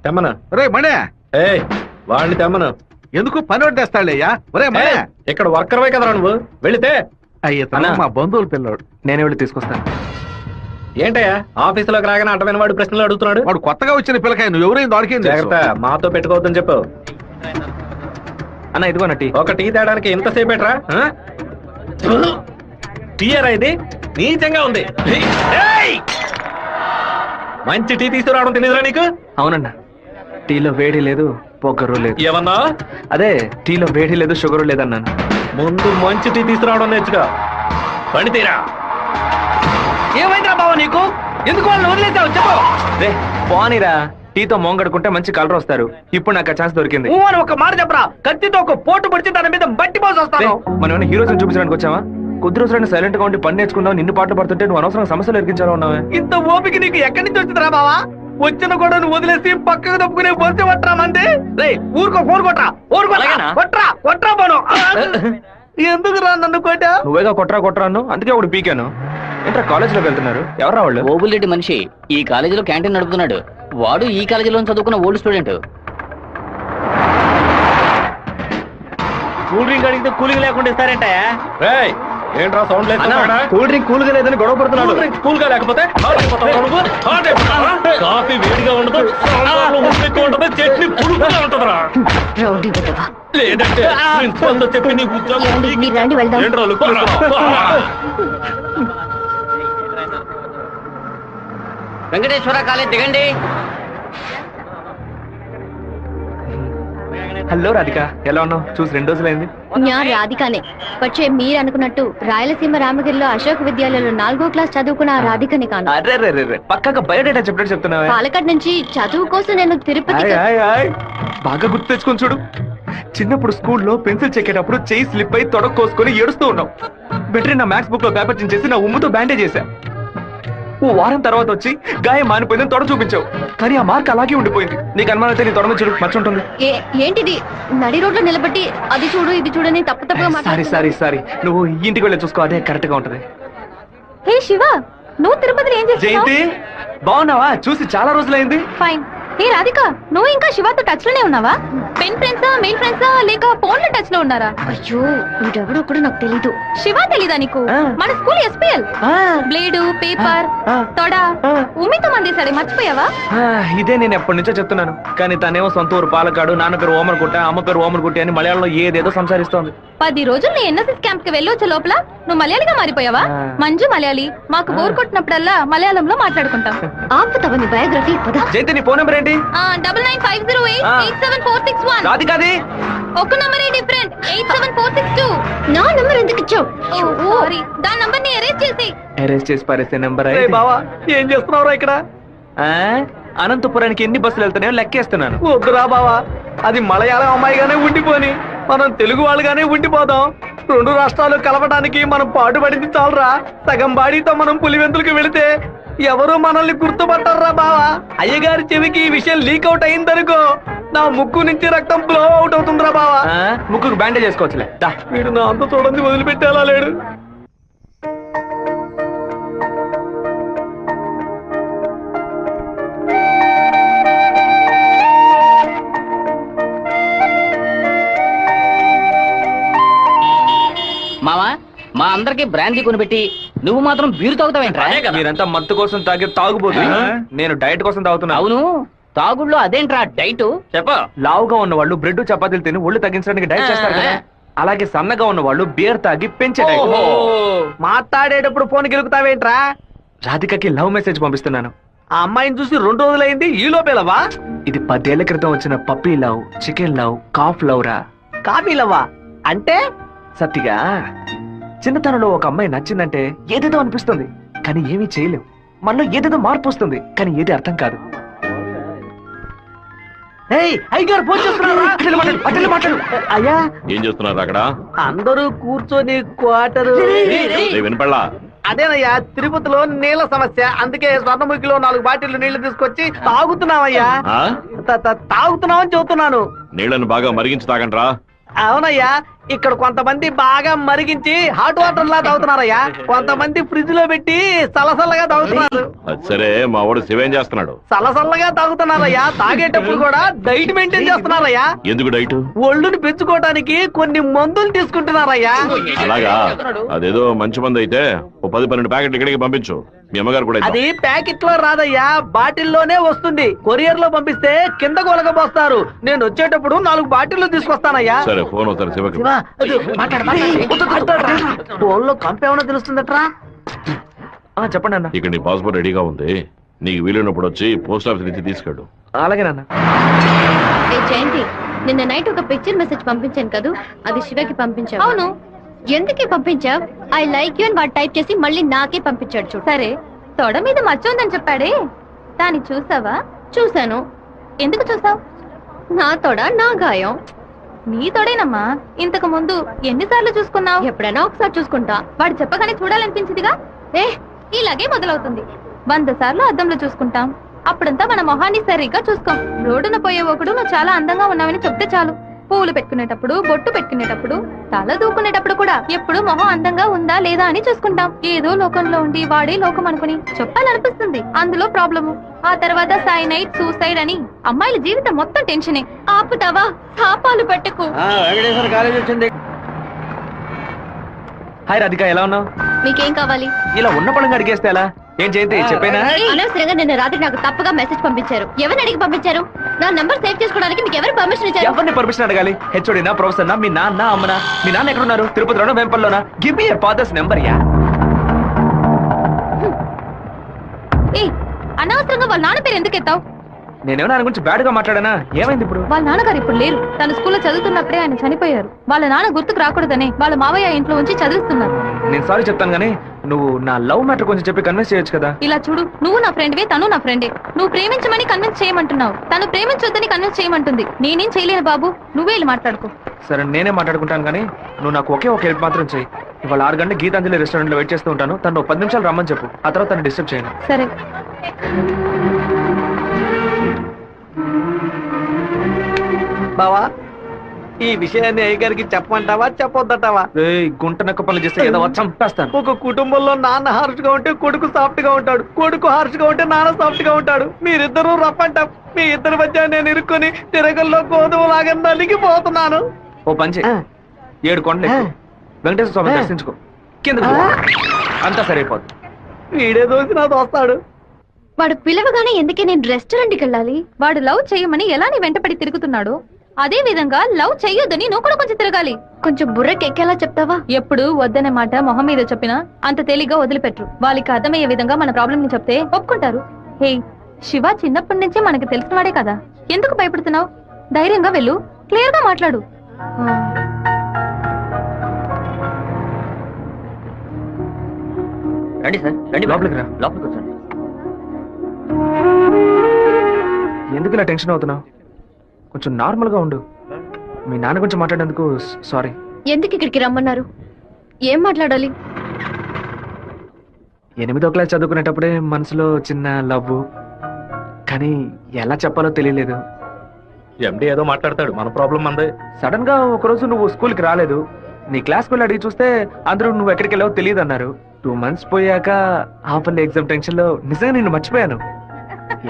తెమ్మను. రే మణే, వాడిని తెమ్మను. ఎందుకు పని వడ్డేస్తాడయ్యా? ఒరే మణే, ఇక్కడ వర్కర్వే కదరా నువ్వు, వెళితే. అయ్యా మా బంధువుల పిల్లడు. నేనే వెళ్ళి తీసుకొస్తాను. ఏంటయ్యా ఆఫీసులోకి రాగానే అటమైన వాడు ప్రశ్నలు అడుగుతున్నాడు? వాడు కొత్తగా వచ్చిన పిల్లకాయ, నువ్వు ఎవరైనా దొరికింది జాగ్రత్త, మాతో పెట్టుకోవద్దని చెప్పు. అన్న ఇదిగోన టీ. ఒక టీ తేడానికి ఎంతసేపు ఎట్రా? టీయరా ఇది? నీచంగా ఉంది. మంచి టీ తీసుకురావడం తెలియదురా నీకు? అవునన్నా, టీలో వేడి లేదు, పొగరు లేదు. ఏమన్నా? అదే టీలో వేడి లేదు, షుగరు లేదన్నాను. ముందు మంచి టీ తీసుకురావడం నేర్చుగా. పండి తీరా. ఏమైందిరా బావ నీకు? ఎందుకు వాళ్ళు వదిలేసావు చెప్పు. రే పోనీరా, టీతో మోంగడుకుంటే మంచి కలర్ వస్తారు. ఇప్పుడు నాకు ఆ ఛాన్స్ దొరికింది. అని ఒక మాట చెప్పరా, కత్తితో ఒక పోటు పడితే దాని మీద బట్టి పోసి వస్తాను. మనం ఏమైనా హీరోస్ చూపించడానికి వచ్చావా? కొద్ది రోజులైనా సైలెంట్ గా ఉండి పని నేర్చుకుందాం. నిన్ను పాటలు పడుతుంటే నువ్వు అనవసరం సమస్యలు ఎరిగించాలో ఉన్నావే. ఇంత ఓపిక నీకు ఎక్కడి నుంచి వచ్చిందిరా బావా? వచ్చిన కూడా నువ్వు వదిలేసి పక్కకు తప్పుకునే బొచ్చు పట్టరా మంది. రే ఊరుకో, ఫోన్ కొట్రా పోను. ఎందుకు రా నన్ను కొట్టా? నువ్వేగా కొట్రా అన్ను, అందుకే ఒకటి పీకాను. ఏంట్రా కాలేజీలోకి వెళ్తున్నారు? ఎవరా వాళ్ళు? ఓబుల్రెడ్డి మనిషి ఈ కాలేజీలో క్యాంటీన్ నడుపుతున్నాడు. వాడు ఈ కాలేజీలో చదువుకున్న ఓల్డ్ స్టూడెంట్. కూల్ డ్రింక్ అడిగితే కూలింగ్ లేకుండా ఇస్తారంట. ఏంట్రా సౌండ్ లేదు? కూల్ డ్రింక్ కూల్ గా లేదని గొడవ పడుతున్నాడు. కూల్ గా లేకపోతే కాఫీ వేడిగా ఉండదు, ఉండదు, చట్నీ పులుపుగా ఉంటుందిరా. లేదంటే ప్రిన్సిపల్ తో చెప్పి నీకు ఉద్యోగం ఉంది. మీరు రండి వెళ్దాం. ఏంట్రా లుక్ చూస్తున్నావ్? వెంకటేశ్వర కాలేజ్ దిగండి. హలో రాధిక, ఎలా ఉన్నావు? చూసి 2 రోజులైంది. ഞാൻ రాధికానే. പക്ഷേ మీరు అనుకున్నట్టు రాయలసీమ రామగిరిలో అశోక్ విద్యాలయంలో 4వ క్లాస్ చదువుకున్న ఆ రాధికని కాను. అరే రే రే, పక్కగా బయోడేటా చెప్పినట్టు చెప్తున్నావా? పాలకాడ్ నుంచి చదువు కోసం నేను తిరుపతి. బాగా గుర్తు తెచ్చుకొని చూడు. చిన్నప్పుడు స్కూల్లో పెన్సిల్ చెక్కేటప్పుడు చేయి స్లిప్ అయి తొడ కోసుకొని ఏడుస్తూ ఉన్నావు. బెటరీ నా మ్యాథ్స్ బుక్ లో పేపర్ చేసి నా ఉమ్ముతో బ్యాండేజ్ చేశా. ఓ వారం తర్వాత వచ్చి గాయం మానిపోయిందని తొడ చూపించావు, కానీ ఆ మార్క్ అలాగే ఉండిపోయింది. నీకు అనుమానం అయితే నీ తొడ మీద చూడు, మచ్చ ఉంటుంది. ఏంటిది? నడి రోడ్లో నిలబెట్టి అది చూడు ఇది చూడని తప్పుగా సారీ నువ్వు ఇంటికి వెళ్ళి చూసుకో, అదే కరెక్ట్ గా ఉంటది. హే శివ, నువ్వు తిరుపతిలో ఏం చేస్తున్నావు? జయంతి బాగున్నావా? చూసి చాలా రోజులైంది. ఫైన్. హే రాధిక, నువ్వు ఇంకా శివతో టచ్ లోనే ఉన్నావా? పెన్ ఫ్రెండ్సా, మెయిల్ ఫ్రెండ్సా, లేక ఫోన్ లో టచ్ లో ఉన్నారా? అయ్యో, వీడెవడో కూడా నాకు తెలీదు. శివ తెలీదా నీకు? మన స్కూల్ ఎస్పీఎల్ బ్లేడు, పేపర్, తొడ ఉమ్మితో మందేశాడే, మర్చిపోయావా? ఇదే నేను ఎప్పటి నుంచో చెప్తున్నాను, కానీ తనేమో సొంత ఊరు పాలకాడు, నాన్న పేరు ఓమర్గుట్ట, అమ్మ పేరు ఓమర్గుట్టి అని మలయాళంలో ఏదేదో సంసారిస్తోంది. 10 రోజులు నీ ఎన్ఎస్ఎస్ క్యాంప్ కి వెళ్ళొచ్చే లోపల నువ్వు మలయాళిగా మారిపోయావా? మంజు మలయాళి. మాకు బోర్ కొట్టినప్పుడల్లా మలయాళంలో మాట్లాడుకుంటాం. ఆపుతావా నీ బయోగ్రఫీ? జయంతి, నీ ఫోన్ నెంబర్ ఏంటి? 9950887461. రాధికాది ఒక నంబరే డిఫరెంట్, 87462. నా నంబర్ ఎందుకు ఇచ్చావు? సారీ, దాని నంబర్ ని ఎరేజ్ చేసి పారేసే నెంబర్. బావా ఏం చేస్తున్నావురా ఇక్కడ? అనంతపురానికి ఎన్ని బస్సులు వెళ్తున్నాయో లెక్కేస్తున్నాను. వద్దురా బావా, అది మలయాళం అమ్మాయిగానే ఉండిపోని, మనం తెలుగు వాళ్ళుగానే ఉండిపోదాం. 2 రాష్ట్రాలు కలపడానికి మనం పాటుపడింది చాలరా. సగం బాడీతో మనం పులివెందులకు వెళితే ఎవరు మనల్ని గుర్తుపట్టారా బావా. అయ్యగారి చెవికి ఈ విషయం లీక్ అవుట్ అయిందనుకో, నా ముక్కు నుంచి రక్తం ఫ్లో అవుట్ అవుతుందిరా బావా. ముక్కుకు బ్యాండేజ్ చేసుకోవచ్చులే. వీడు నా అంత చూడండి వదిలిపెట్టేలా లేడు. మావా, మా అందరికి బ్రాందీ కొనిపెట్టి నువ్వు మాత్రం బీరు తాగుతావేంట్రా? మీరంతా మత్తు కోసం తాగే తాగుబోతు, నేను డైట్ కోసం తాగుతున్నా. అవును, తాగుళ్ళో అదేంట్రా డైట్? చెప్ప. లావుగా ఉన్న వాళ్ళు బ్రెడ్ చపాతీలు తిని ఒళ్ళు తగ్గించడానికి డైట్ చేస్తారు కదా, అలాగే సన్నగా ఉన్న వాళ్ళు బీర్ తాగి పెంచే డైట్. మాట్లాడేటప్పుడు ఫోన్ గెలుకుతావేంట్రా? రాధికకి లవ్ మెసేజ్ పంపిస్తున్నాను. ఆ అమ్మాయిని చూసి 2 రోజులైంది, ఈ లోపేలవా? ఇది 10 ఏళ్ల క్రితం వచ్చిన puppy love, chicken love, calf love రా. కాఫీ లవ్వా అంటే? సత్తిగా చిన్నతనంలో ఒక అమ్మాయి నచ్చిందంటే ఏదేదో అనిపిస్తుంది, కానీ ఏమీ చేయలేం. మనలో ఏదేదో మార్పు వస్తుంది, కానీ ఏది అర్థం కాదు. అయ్యగారు ఫోన్ చేస్తున్నారా? మాట్లాడు. అయ్యా, ఏం చేస్తున్నారు అక్కడ? అందరూ కూర్చొని క్వార్టరు. వినపడలా? అదేనయ్యా, తిరుపతిలో నీళ్ల సమస్య, అందుకే స్వర్ణముఖిలో 4 బాటిళ్లు నీళ్లు తీసుకొచ్చి తాగుతున్నామయ్యా. తాగుతున్నామని చెబుతున్నాను. నీళ్లను బాగా మరిగించి తాగండ్రా. అవునయ్యా, ఇక్కడ కొంతమంది బాగా మరిగించి హాట్ వాటర్ లా తాగుతున్నారయ్యా, కొంతమంది ఫ్రిడ్జ్ లో పెట్టి సలసల్లగా తాగుతున్నారు. సరే, మా వాడు శివేం చేస్తున్నాడు? సలసల్లగా తాగుతున్నారయ్యా. తాగేటప్పుడు కూడా డైట్ మెయింటైన్ చేస్తున్నారయ్యా. ఎందుకు డైట్? ఒళ్ళుని పెంచుకోవడానికి కొన్ని మందులు తీసుకుంటున్నారయ్యా. అలాగా? అదేదో మంచి మంది అయితే ఓ 10-12 ప్యాకెట్లు ఇక్కడికి పంపించు. మీ అమ్మగారు కూడా అది ప్యాకెట్ లో రాదయ్యా, బాటిల్లోనే వస్తుంది. కొరియర్ లో పంపిస్తే కింద కొలగబోస్తారు. నేను వచ్చేటప్పుడు 4 బాటిల్లు తీసుకొస్తానయ్యా. సరే, ఫోన్ ఒకసారి శివకి. ఫోన్ లో కంపేమన్నా తెలుస్తుందట్రా? చెప్పండి అన్న. ఇక్కడ నీ పాస్పోర్ట్ రెడీగా ఉంది, నీకు వీలున్నప్పుడు వచ్చి పోస్ట్ ఆఫీస్ నుంచి తీసుకెళ్ళు. అలాగే నాన్న. జయంతి, నిన్న నైట్ ఒక పిక్చర్ మెసేజ్ పంపించాను కదా, అది శివకి పంపించావు. అవును, ఎందుకే పంపించావు? ఐ లైక్ యూ అని వాడు టైప్ చేసి మళ్ళీ నాకే పంపించాడు. చూడు. సరే, తొడ మీద మచ్చ ఉందని చెప్పాడే, దాన్ని చూసావా? చూశాను. ఎందుకు చూసావు? నా తొడ నా గాయం. నీ తొడేనమ్మా. ఇంతకు ముందు ఎన్నిసార్లు చూసుకున్నావు? ఎప్పుడైనా ఒకసారి చూసుకుంటా. వాడు చెప్పగానే చూడాలనిపించిందిగా. ఇలాగే మొదలవుతుంది. 100 సార్లు అద్దంలో చూసుకుంటాం, అప్పుడంతా మన మొహాన్ని సరిగ్గా చూసుకోం. రోడ్డున పోయే ఒకడు నువ్వు చాలా అందంగా ఉన్నావని చెప్తే చాలు. పూలు పెట్టుకునేటప్పుడు, బొట్టు పెట్టుకునేటప్పుడు, తల దూకునేటప్పుడు కూడా ఎప్పుడు మొహం అందంగా ఉందా లేదా అని చూసుకుంటాం. ఏదో లోకంలో ఉండి వాడే లోకం అనుకుని చెప్పాలనిపిస్తుంది. అందులో ప్రాబ్లము. ఆ తర్వాత సైనైడ్, సూసైడ్ అని అమ్మాయిల జీవితం మొత్తం టెన్షనే. ఆపుతావా? శాపాలు పెట్టకు. హాయ్ రాధిక, ఎలా ఉన్నావు? మీకేం కావాలి? ఇలా ఉన్న పడంగా అడిగేస్తే ఎలా? ఏం జయంతి చెప్పేనా? అనవసరంగా నిన్న రాత్రి నాకు తప్పుగా మెసేజ్ పంపించారు. ఎవరిని అడిగి పంపించారు? నా నంబర్ సేవ్ చేసుకోవడానికి మీకు ఎవరు పర్మిషన్ ఇచ్చారు? ఎవరిని పర్మిషన్ అడగాలి? హెచ్ఓడినా, ప్రొఫెసర్నా, మీ నాన్న, అమ్మనా? మీ నాన్న ఎక్కడున్నారు? తిరుపతిలోనా, వేంపల్లోనా? Give me your father's number yeah. అనవసరంగా వాళ్ళ నాన్న పేరు ఎందుకు ఎత్తావు? నేనేమో ఆయన గురించి బ్యాడ్ గా మాట్లాడానా? ఏమైంది ఇప్పుడు? వాళ్ళ నాన్నగారు ఇప్పుడు లేరు. తన స్కూల్లో చదువుతున్నప్పుడే ఆయన చనిపోయారు. వాళ్ళ నాన్న గుర్తుకు రాకూడదని వాళ్ళ మావయ్య ఇంట్లో ఉంచి చదివిస్తున్నారు. నేను సారీ చెప్తాను గానీ నువ్వు నా లవ్ మ్యాటర్ కొంచెం చెప్పి కన్విన్స్ చేయొచ్చు కదా. ఇలా చూడు, నువ్వు నా ఫ్రెండ్వే, తను నా ఫ్రెండే. నువ్వు ప్రేమించమని కన్విన్స్ చేయమంటున్నావు, తను ప్రేమించొద్దని కన్విన్స్ చేయమంటుంది. నేనేం చేయలేను బాబు, నువ్వే వెళ్ళి మాట్లాడుకో. సరే నేనే మాట్లాడుకుంటాను కానీ నువ్వు నాకు ఒకే ఒక హెల్ప్ మాత్రం చెయ్యి. ఇవాళ 6 గంటల గీతాంజలి రెస్టారెంట్ లో వెయిట్ చేస్తూ ఉంటాను. తను 10 నిమిషాలు రమ్మని చెప్పు. ఆ తర్వాత తను డిస్టర్బ్ చేయను. సరే. బావా, ఈ విషయాన్ని అయ్యగారికి చెప్పమంటావా చెప్పొద్దటావా? గుంట నక్క పనులు చేస్తే ఏదో చంపేస్తాను. ఒక కుటుంబంలో నాన్న హార్ష్ గా ఉంటే కొడుకు సాఫ్ట్ గా ఉంటాడు, కొడుకు హార్ష్ గా ఉంటే నాన్న సాఫ్ట్ గా ఉంటాడు. మీరిద్దరూ రఫ్ అంటాం. మీ ఇద్దరి మధ్య నేను ఇరుక్కుని తిరగల్లో గోధుమ లాగా నలిగిపోతున్నాను. ఓ పంచే 7 కొండలు ఎక్కు. వెంకటేశ్వర స్వామి దర్శించుకో, కింద అంతా సరైపోద్ది. వీడే దోసి నా దోస్తాడు. వాడు పిలవగానే ఎందుకే నేను రెస్టారెంట్కి వెళ్ళాలి? వాడు లవ్ చేయమని ఎలా నీ వెంటపడి తిరుగుతున్నాడు, అదే విధంగా లవ్ చెయ్యొద్దని నువ్వు కూడా కొంచెం తిరగాలి. కొంచెం బుర్రకెక్కేలా చెప్తావా? ఎప్పుడు వద్దనే మాట మొహం మీద చెప్పినా అంత తేలిగ్గా వదిలిపెట్టరు. వాళ్ళకి అర్థమయ్యే విధంగా మన ప్రాబ్లం ని చెప్తే ఒప్పుకుంటారు. హే, శివ చిన్నప్పటి నుంచే మనకి తెలిసిన వాడే కదా, ఎందుకు భయపడుతున్నావు? ధైర్యంగా వెళ్ళు, క్లియర్ గా మాట్లాడు. రండి సార్, రండి లోపలికి రా. లోపలికి వచ్చండి. ఎందుకు ఇలా టెన్షన్ అవుతున్నావు? కొంచెం నార్మల్ గా ఉండు. మీ నాన్న గురించి మాట్లాడేందుకు సారీ. ఎందుకు ఇక్కడికి రమ్మన్నారు? ఏం మాట్లాడాలి? 8వ క్లాస్ చదువుకునేటప్పుడే మనసులో చిన్న లవ్, కానీ ఎలా చెప్పాలో తెలియలేదు. ఎండి ఏదో మాట్లాడతాడు, మన ప్రాబ్లం అందే. సడన్ గా ఒకరోజు నువ్వు స్కూల్కి రాలేదు. నీ క్లాస్కి వెళ్ళి అడిగి చూస్తే అందరూ నువ్వు ఎక్కడికి వెళ్ళావో తెలియదు అన్నారు. 2 months పోయాక హాఫ్ ఇయర్లీ ఎగ్జామ్ టెన్షన్ లో నిజంగా నిన్ను మర్చిపోయాను.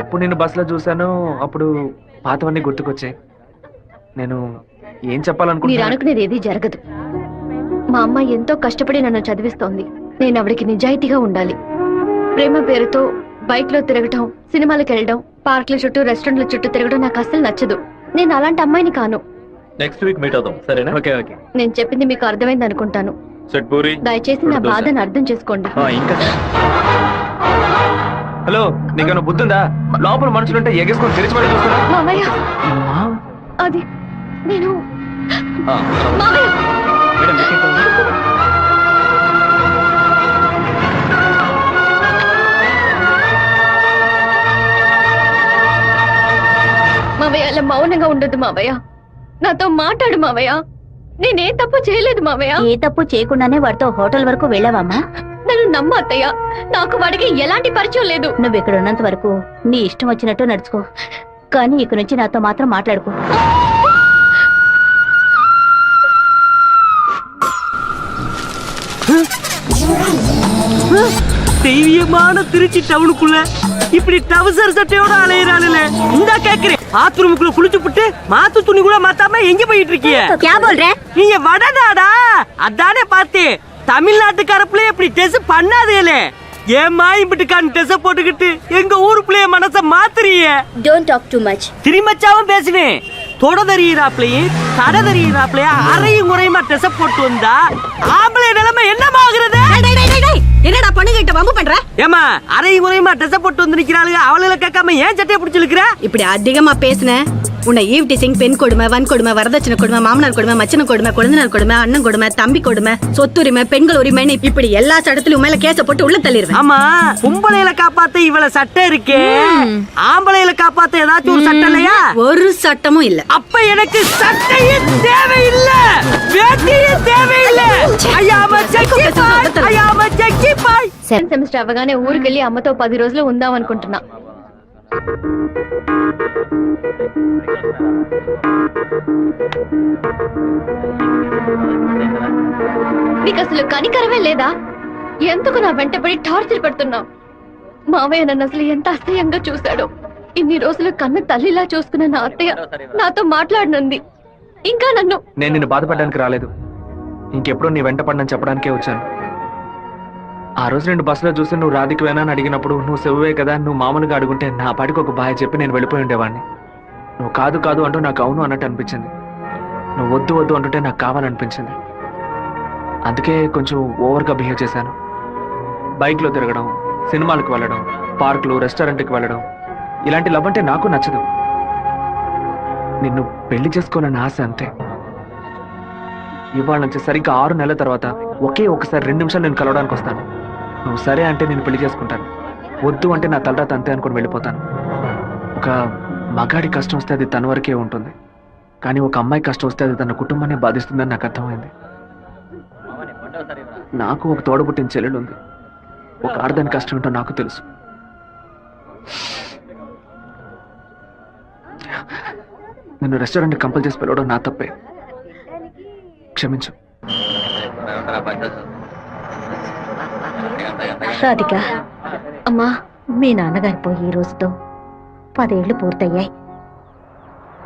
ఎప్పుడు నేను బస్సులో చూసానో అప్పుడు పాతవన్నీ గుర్తుకొచ్చాయి. నేను ఏం మీరు చెప్పాలనుకుంటున్నా? అనుకునేది ఏది జరగదు. మా అమ్మ ఎంతో కష్టపడి నన్ను చదివిస్తోంది. నేను ఆవిడకి నిజాయితీగా ఉండాలి. ప్రేమ పేరుతో బైక్ లో తిరగటం, సినిమాలకు వెళ్ళడం, పార్కుల చుట్టూ, రెస్టారెంట్ల చుట్టూ తిరగడం నాకు అస్సలు నచ్చదు. నేను అలాంటి అమ్మాయిని కాను. నెక్స్ట్ వీక్ మీట్ అవుదాం, సరేనా? Okay okay. నేను చెప్పింది మీకు అర్థమైంది అనుకుంటాను. సెట్ పూరి. దయచేసి నా బాధను అర్థం చేసుకోండి. ఇంకా హలో, నీకేమైనా బుద్ధుందా? లోపల మనుషులుంటే ఎగేసుకొని తెరిచి పడి చూస్తున్నా. మామయ్య, అది నేను మామయ్య. మావయ్య, అలా మౌనంగా ఉండొద్దు మావయ్య. నాతో మాట్లాడు మావయ్య. నేనే తప్పు చేయలేదు మావయ్య. ఏ తప్పు చేయకుండానే వాడితో హోటల్ వరకు వెళ్ళావమ్మా? నన్ను నమ్మ అత్తయ్య, నాకు వాడికి ఎలాంటి పరిచయం లేదు. నువ్వు ఇక్కడ ఉన్నంత వరకు నీ ఇష్టం వచ్చినట్టు నడుచుకో, కానీ ఇక నుంచి నాతో మాత్రం మాట్లాడుకో. தெய்வீகமான திருச்சி டவுனுக்குள்ள இப்படி டவுசர் சட்டையோட அலையிறானுல இந்த கேக்குறேன். பாத்ரூமுக்குள்ள குளிச்சு புட்டு மாத்து துணி கூட மாத்தாம எங்க போயிட்டு இருக்கீங்க? நீங்க வடநாடா? அதானே பார்த்தேன். தமிழ்நாட்டுக்கார பிள்ளைய இப்படி டெஸ் பண்ணாதேலே. ஏமா இப்படிக்கான டெஸ் போட்டுக்கிட்டு எங்க ஊரு பிள்ளைய மனச மாத்துறீங்க? Don't talk too much. திரும்பச்சாவும் பேசுவேன். தொட தறியிறாப்லையும் தட தறியிறாப்லையா அறையும் குறையுமா டெஸ் போட்டு வந்தா ஆம்பளை நிலைமை என்னமாகிறது? என்னடா பொண்ணுகிட்ட வம்பு பண்ற? ஏமா அறையும் குறையுமா டெஸ் போட்டு வந்து நிக்கிறாளுங்க, அவளுகளை கேட்காம ஏன் சட்டையை பிடிச்சிருக்கிற? இப்படி அதிகமா பேசுன உன்னை ஈவ் டீசிங், பெண் கொடுமை, வன் கொடுமை, வரதட்சணை கொடுமை, மாமனார் கொடுமை, மச்சன கொடுமை, குழந்தைனார் கொடுமை, அண்ணன் கொடுமை, தம்பி கொடுமை, சொத்துரிமை, பெண்கள் உரிமைன்னு இப்படி எல்லா சட்டத்திலும் மேல கேச போட்டு உள்ள தள்ளிடுவேன். ஆமா, பொம்பளையில காப்பாத்த இவ்வளவு சட்டம் இருக்கே, ஆம்பளையில காப்பாத்த ஏதாச்சும் ஒரு சட்டம் இல்லையா? ஒரு சட்டமும் இல்ல. அப்ப எனக்கு சட்டையே தேவையில்லை, வேட்டியே தேவையில்லை. ஐயாம செக்கி பாய், ஐயாம செக்கி பாய். సెకండ్ సెమిస్టర్ అవగానే ఊరికెళ్ళి అమ్మతో 10 రోజులు ఉందాం అనుకుంటున్నా. నీకు అసలు కనికరమే లేదా? ఎందుకు నా వెంటబడి టార్చర్ పెడుతున్నావు? మావయ్య నన్ను అసలు ఎంత అసహ్యంగా చూశాడో. ఇన్ని రోజులు కన్న తల్లిలా చూసుకున్న నా అత్తయ్య నాతో మాట్లాడనుంది. ఇంకా నన్ను నేను నిన్ను బాధపడడానికి రాలేదు. ఇంకెప్పుడు నీ వెంట పడనని చెప్పడానికే వచ్చాను. ఆ రోజు నేను బస్సులో చూసి నువ్వు రాధికవేనా అని అడిగినప్పుడు నువ్వు శివవే కదా, నువ్వు మామూలుగా అడుగుంటే నా పాటికి ఒక బాయ్ చెప్పి నేను వెళ్ళిపోయి ఉండేవాడిని. నువ్వు కాదు కాదు అంటూ నాకు అవును అన్నట్టు అనిపించింది. నువ్వు వద్దు వద్దు అంటుంటే నాకు కావాలనిపించింది. అందుకే కొంచెం ఓవర్గా బిహేవ్ చేశాను. బైక్లో తిరగడం, సినిమాలకు వెళ్ళడం, పార్కులు, రెస్టారెంట్కి వెళ్ళడం, ఇలాంటి లవ్ అంటే నాకు నచ్చదు. నిన్ను పెళ్లి చేసుకోవాలని ఆశ అంతే. ఇవాళ నుంచి సరిగ్గా 6 నెలల తర్వాత ఒకే ఒకసారి 2 నిమిషాలు నేను కలవడానికి వస్తాను. నువ్వు సరే అంటే నేను పెళ్లి చేసుకుంటాను, వద్దు అంటే నా తలరాత అంతే అనుకుని వెళ్ళిపోతాను. ఒక మగాడి కష్టం వస్తే అది తన వరకే ఉంటుంది, కానీ ఒక అమ్మాయి కష్టం వస్తే అది తన కుటుంబాన్ని బాధిస్తుందని నాకు అర్థమైంది. నాకు ఒక తోడబుట్టిన చెల్లెలు ఉంది. ఒక ఆడదాని కష్టం ఏంటో నాకు తెలుసు. నిన్ను రెస్టారెంట్ కంపల్ చేసి పిలవడం నా తప్పే, క్షమించు. రాధిక, అమ్మా, మీ నాన్నగారు పోయి ఈ రోజుతో 10 ఏళ్లు పూర్తయ్యాయి.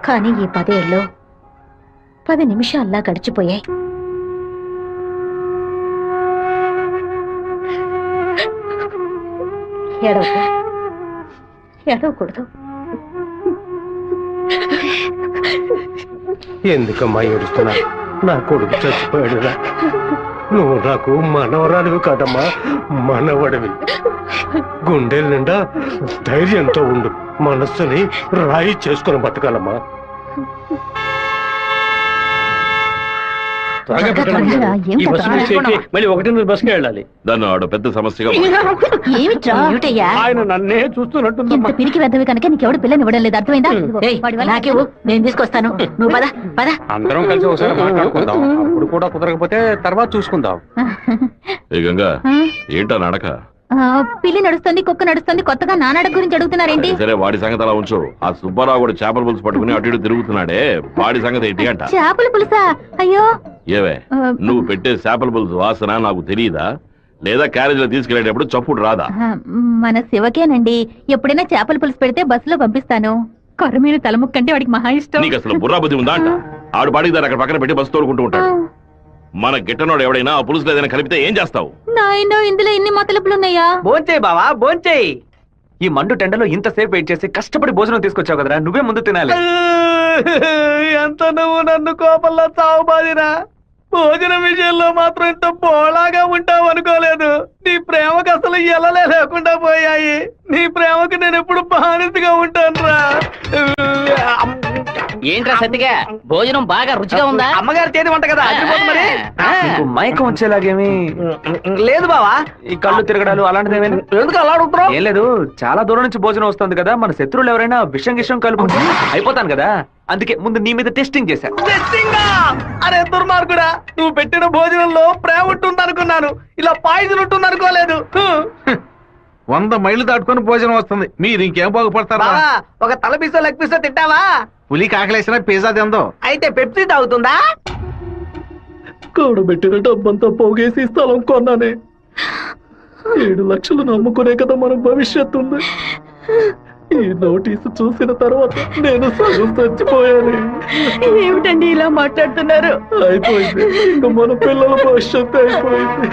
కానీ ఈ 10 ఏళ్ళు 10 నిమిషాల్లా గడిచిపోయాయి. ఏడవకూడదు. ఎందుకమ్మా ఏడుస్తున్నా? నా కొడుకు చచ్చిపోయాడురా. నువ్వు నాకు మనవరాలివి కాదమ్మా, మనవడివి. గుండెల నిండా ధైర్యంతో ఉండు, మనస్సుని రాయి చేసుకుని బతకాలమ్మా. మళ్ళీ 1 బస్కి వెళ్ళాలి. దాన్ని ఆడ పెద్ద సమస్యగా ఆయన నన్నే చూస్తున్నట్టు పిరికి వెద్దవి కనుక నీకెవడు పిల్లని ఇవ్వడం లేదు, అర్థమైందా? నాకేవు, నేను తీసుకొస్తాను, నువ్వు పద పద. అందరం కలిసి ఒకసారి మాట్లాడుకుందాం. అప్పుడు కూడా కుదరకపోతే తర్వాత చూసుకుందాం. ఏ గంగా, ఏంటా నడక? పిల్లి నడుస్తుంది, కుక్క నడుస్తుంది, కొత్తగా నానాడ గురించి అడుగుతున్నారేంటి? సరే, వాడి సంగతి అలా ఉంచు. ఆ సుబ్బారావు కూడా చేపల పులుసు పట్టుకుని అటు ఇటు తిరుగుతున్నాడే, వాడి సంగతి ఏంటి అంట? చేపల పులుసా? అయ్యో, ఏవే, నువ్వు పెట్టే చేపల పులుసు వాసన నాకు తెలియదా? లేదా క్యారేజీలో తీసుకెళ్లేటప్పుడు చప్పుడు రాదా? మన శివకేనండి, ఎప్పుడైనా చేపల పులుసు పెడితే బస్సులో పంపిస్తాను. కొరమీన తలముక్కంటే వాడికి మహా ఇష్టం. నీకు అసలు బుర్రా బుద్ధి ఉందా అంట? ఆడు బాడికి దాన్ని అక్కడ పక్కన పెట్టి బస్సు తోడుకుంటూ ఉంటాడు. మన గిట్టనోడు ఎవడైనా ఆ పులుసులో ఏదైనా కలిపితే ఏం చేస్తావు? నాయనో, ఇందులో ఇన్ని మతలపులున్నాయా? భోంచేయి బావా, భోంచేయి. ఈ మండు టెండలో ఇంతసేపు వెయిట్ చేసి కష్టపడి భోజనం తీసుకొచ్చావు కదరా, నువ్వే ముందు తినాలి. ఎంత నువ్వు నన్ను కోపంలో చావు బాదిరా. భోజనం విషయంలో మాత్రం ఇంత బోళాగా ఉంటావు అనుకోలేదు. నీ ప్రేమకు అసలు ఎలలే లేకుండా పోయాయి. నీ ప్రేమకు నేను ఎప్పుడు బానిసగా ఉంటాను రా. ఏంట్రా సత్తిగా, భోజనం బాగా రుచిగా ఉందా? అమ్మగారు చేతి వంట కదా, మరి మైకం వచ్చేలాగేమి లేదు బావా. ఈ కళ్ళు తిరగడాలు అలాంటిదేమీ ఎందుకు అలా అడుగుతున్నావు? ఏం లేదు, చాలా దూరం నుంచి భోజనం వస్తుంది కదా, మన శత్రువులు ఎవరైనా విషం గిషం కలుపుకుంటే అయిపోతాను కదా, అందుకే ముందు నీ మీద టెస్టింగ్ చేశా. అరే దుర్మార్గుడా, నువ్వు పెట్టిన భోజనంలో ప్రేమ ఉంటుంది అనుకున్నాను, ఇలా పాయిజన్ ఉంటుంది అనుకోలేదు. 100 మైళ్ళు దాటుకొని భోజనం వస్తుంది, మీరు ఇంకేం బాగుపడతారా? ఒక తల పీసో లెగ్ పీసో తింటావా? పులి కాకలేసిన పిజ్జా తిందో. అయితే పెప్సీ తాగుతుందా? కూడబెట్టిన డబ్బంతా పోగేసి స్థలం కొన్నానే. 7 లక్షలు నమ్ముకునే కదా మన భవిష్యత్తు ఉంది. ఈ నోటీసు చూసిన తర్వాత నేను సగం చచ్చిపోయాను. ఏమిటండి ఇలా మాట్లాడుతున్నారు? అయిపోయింది, ఇంకా మన పిల్లల భవిష్యత్తు అయిపోయింది.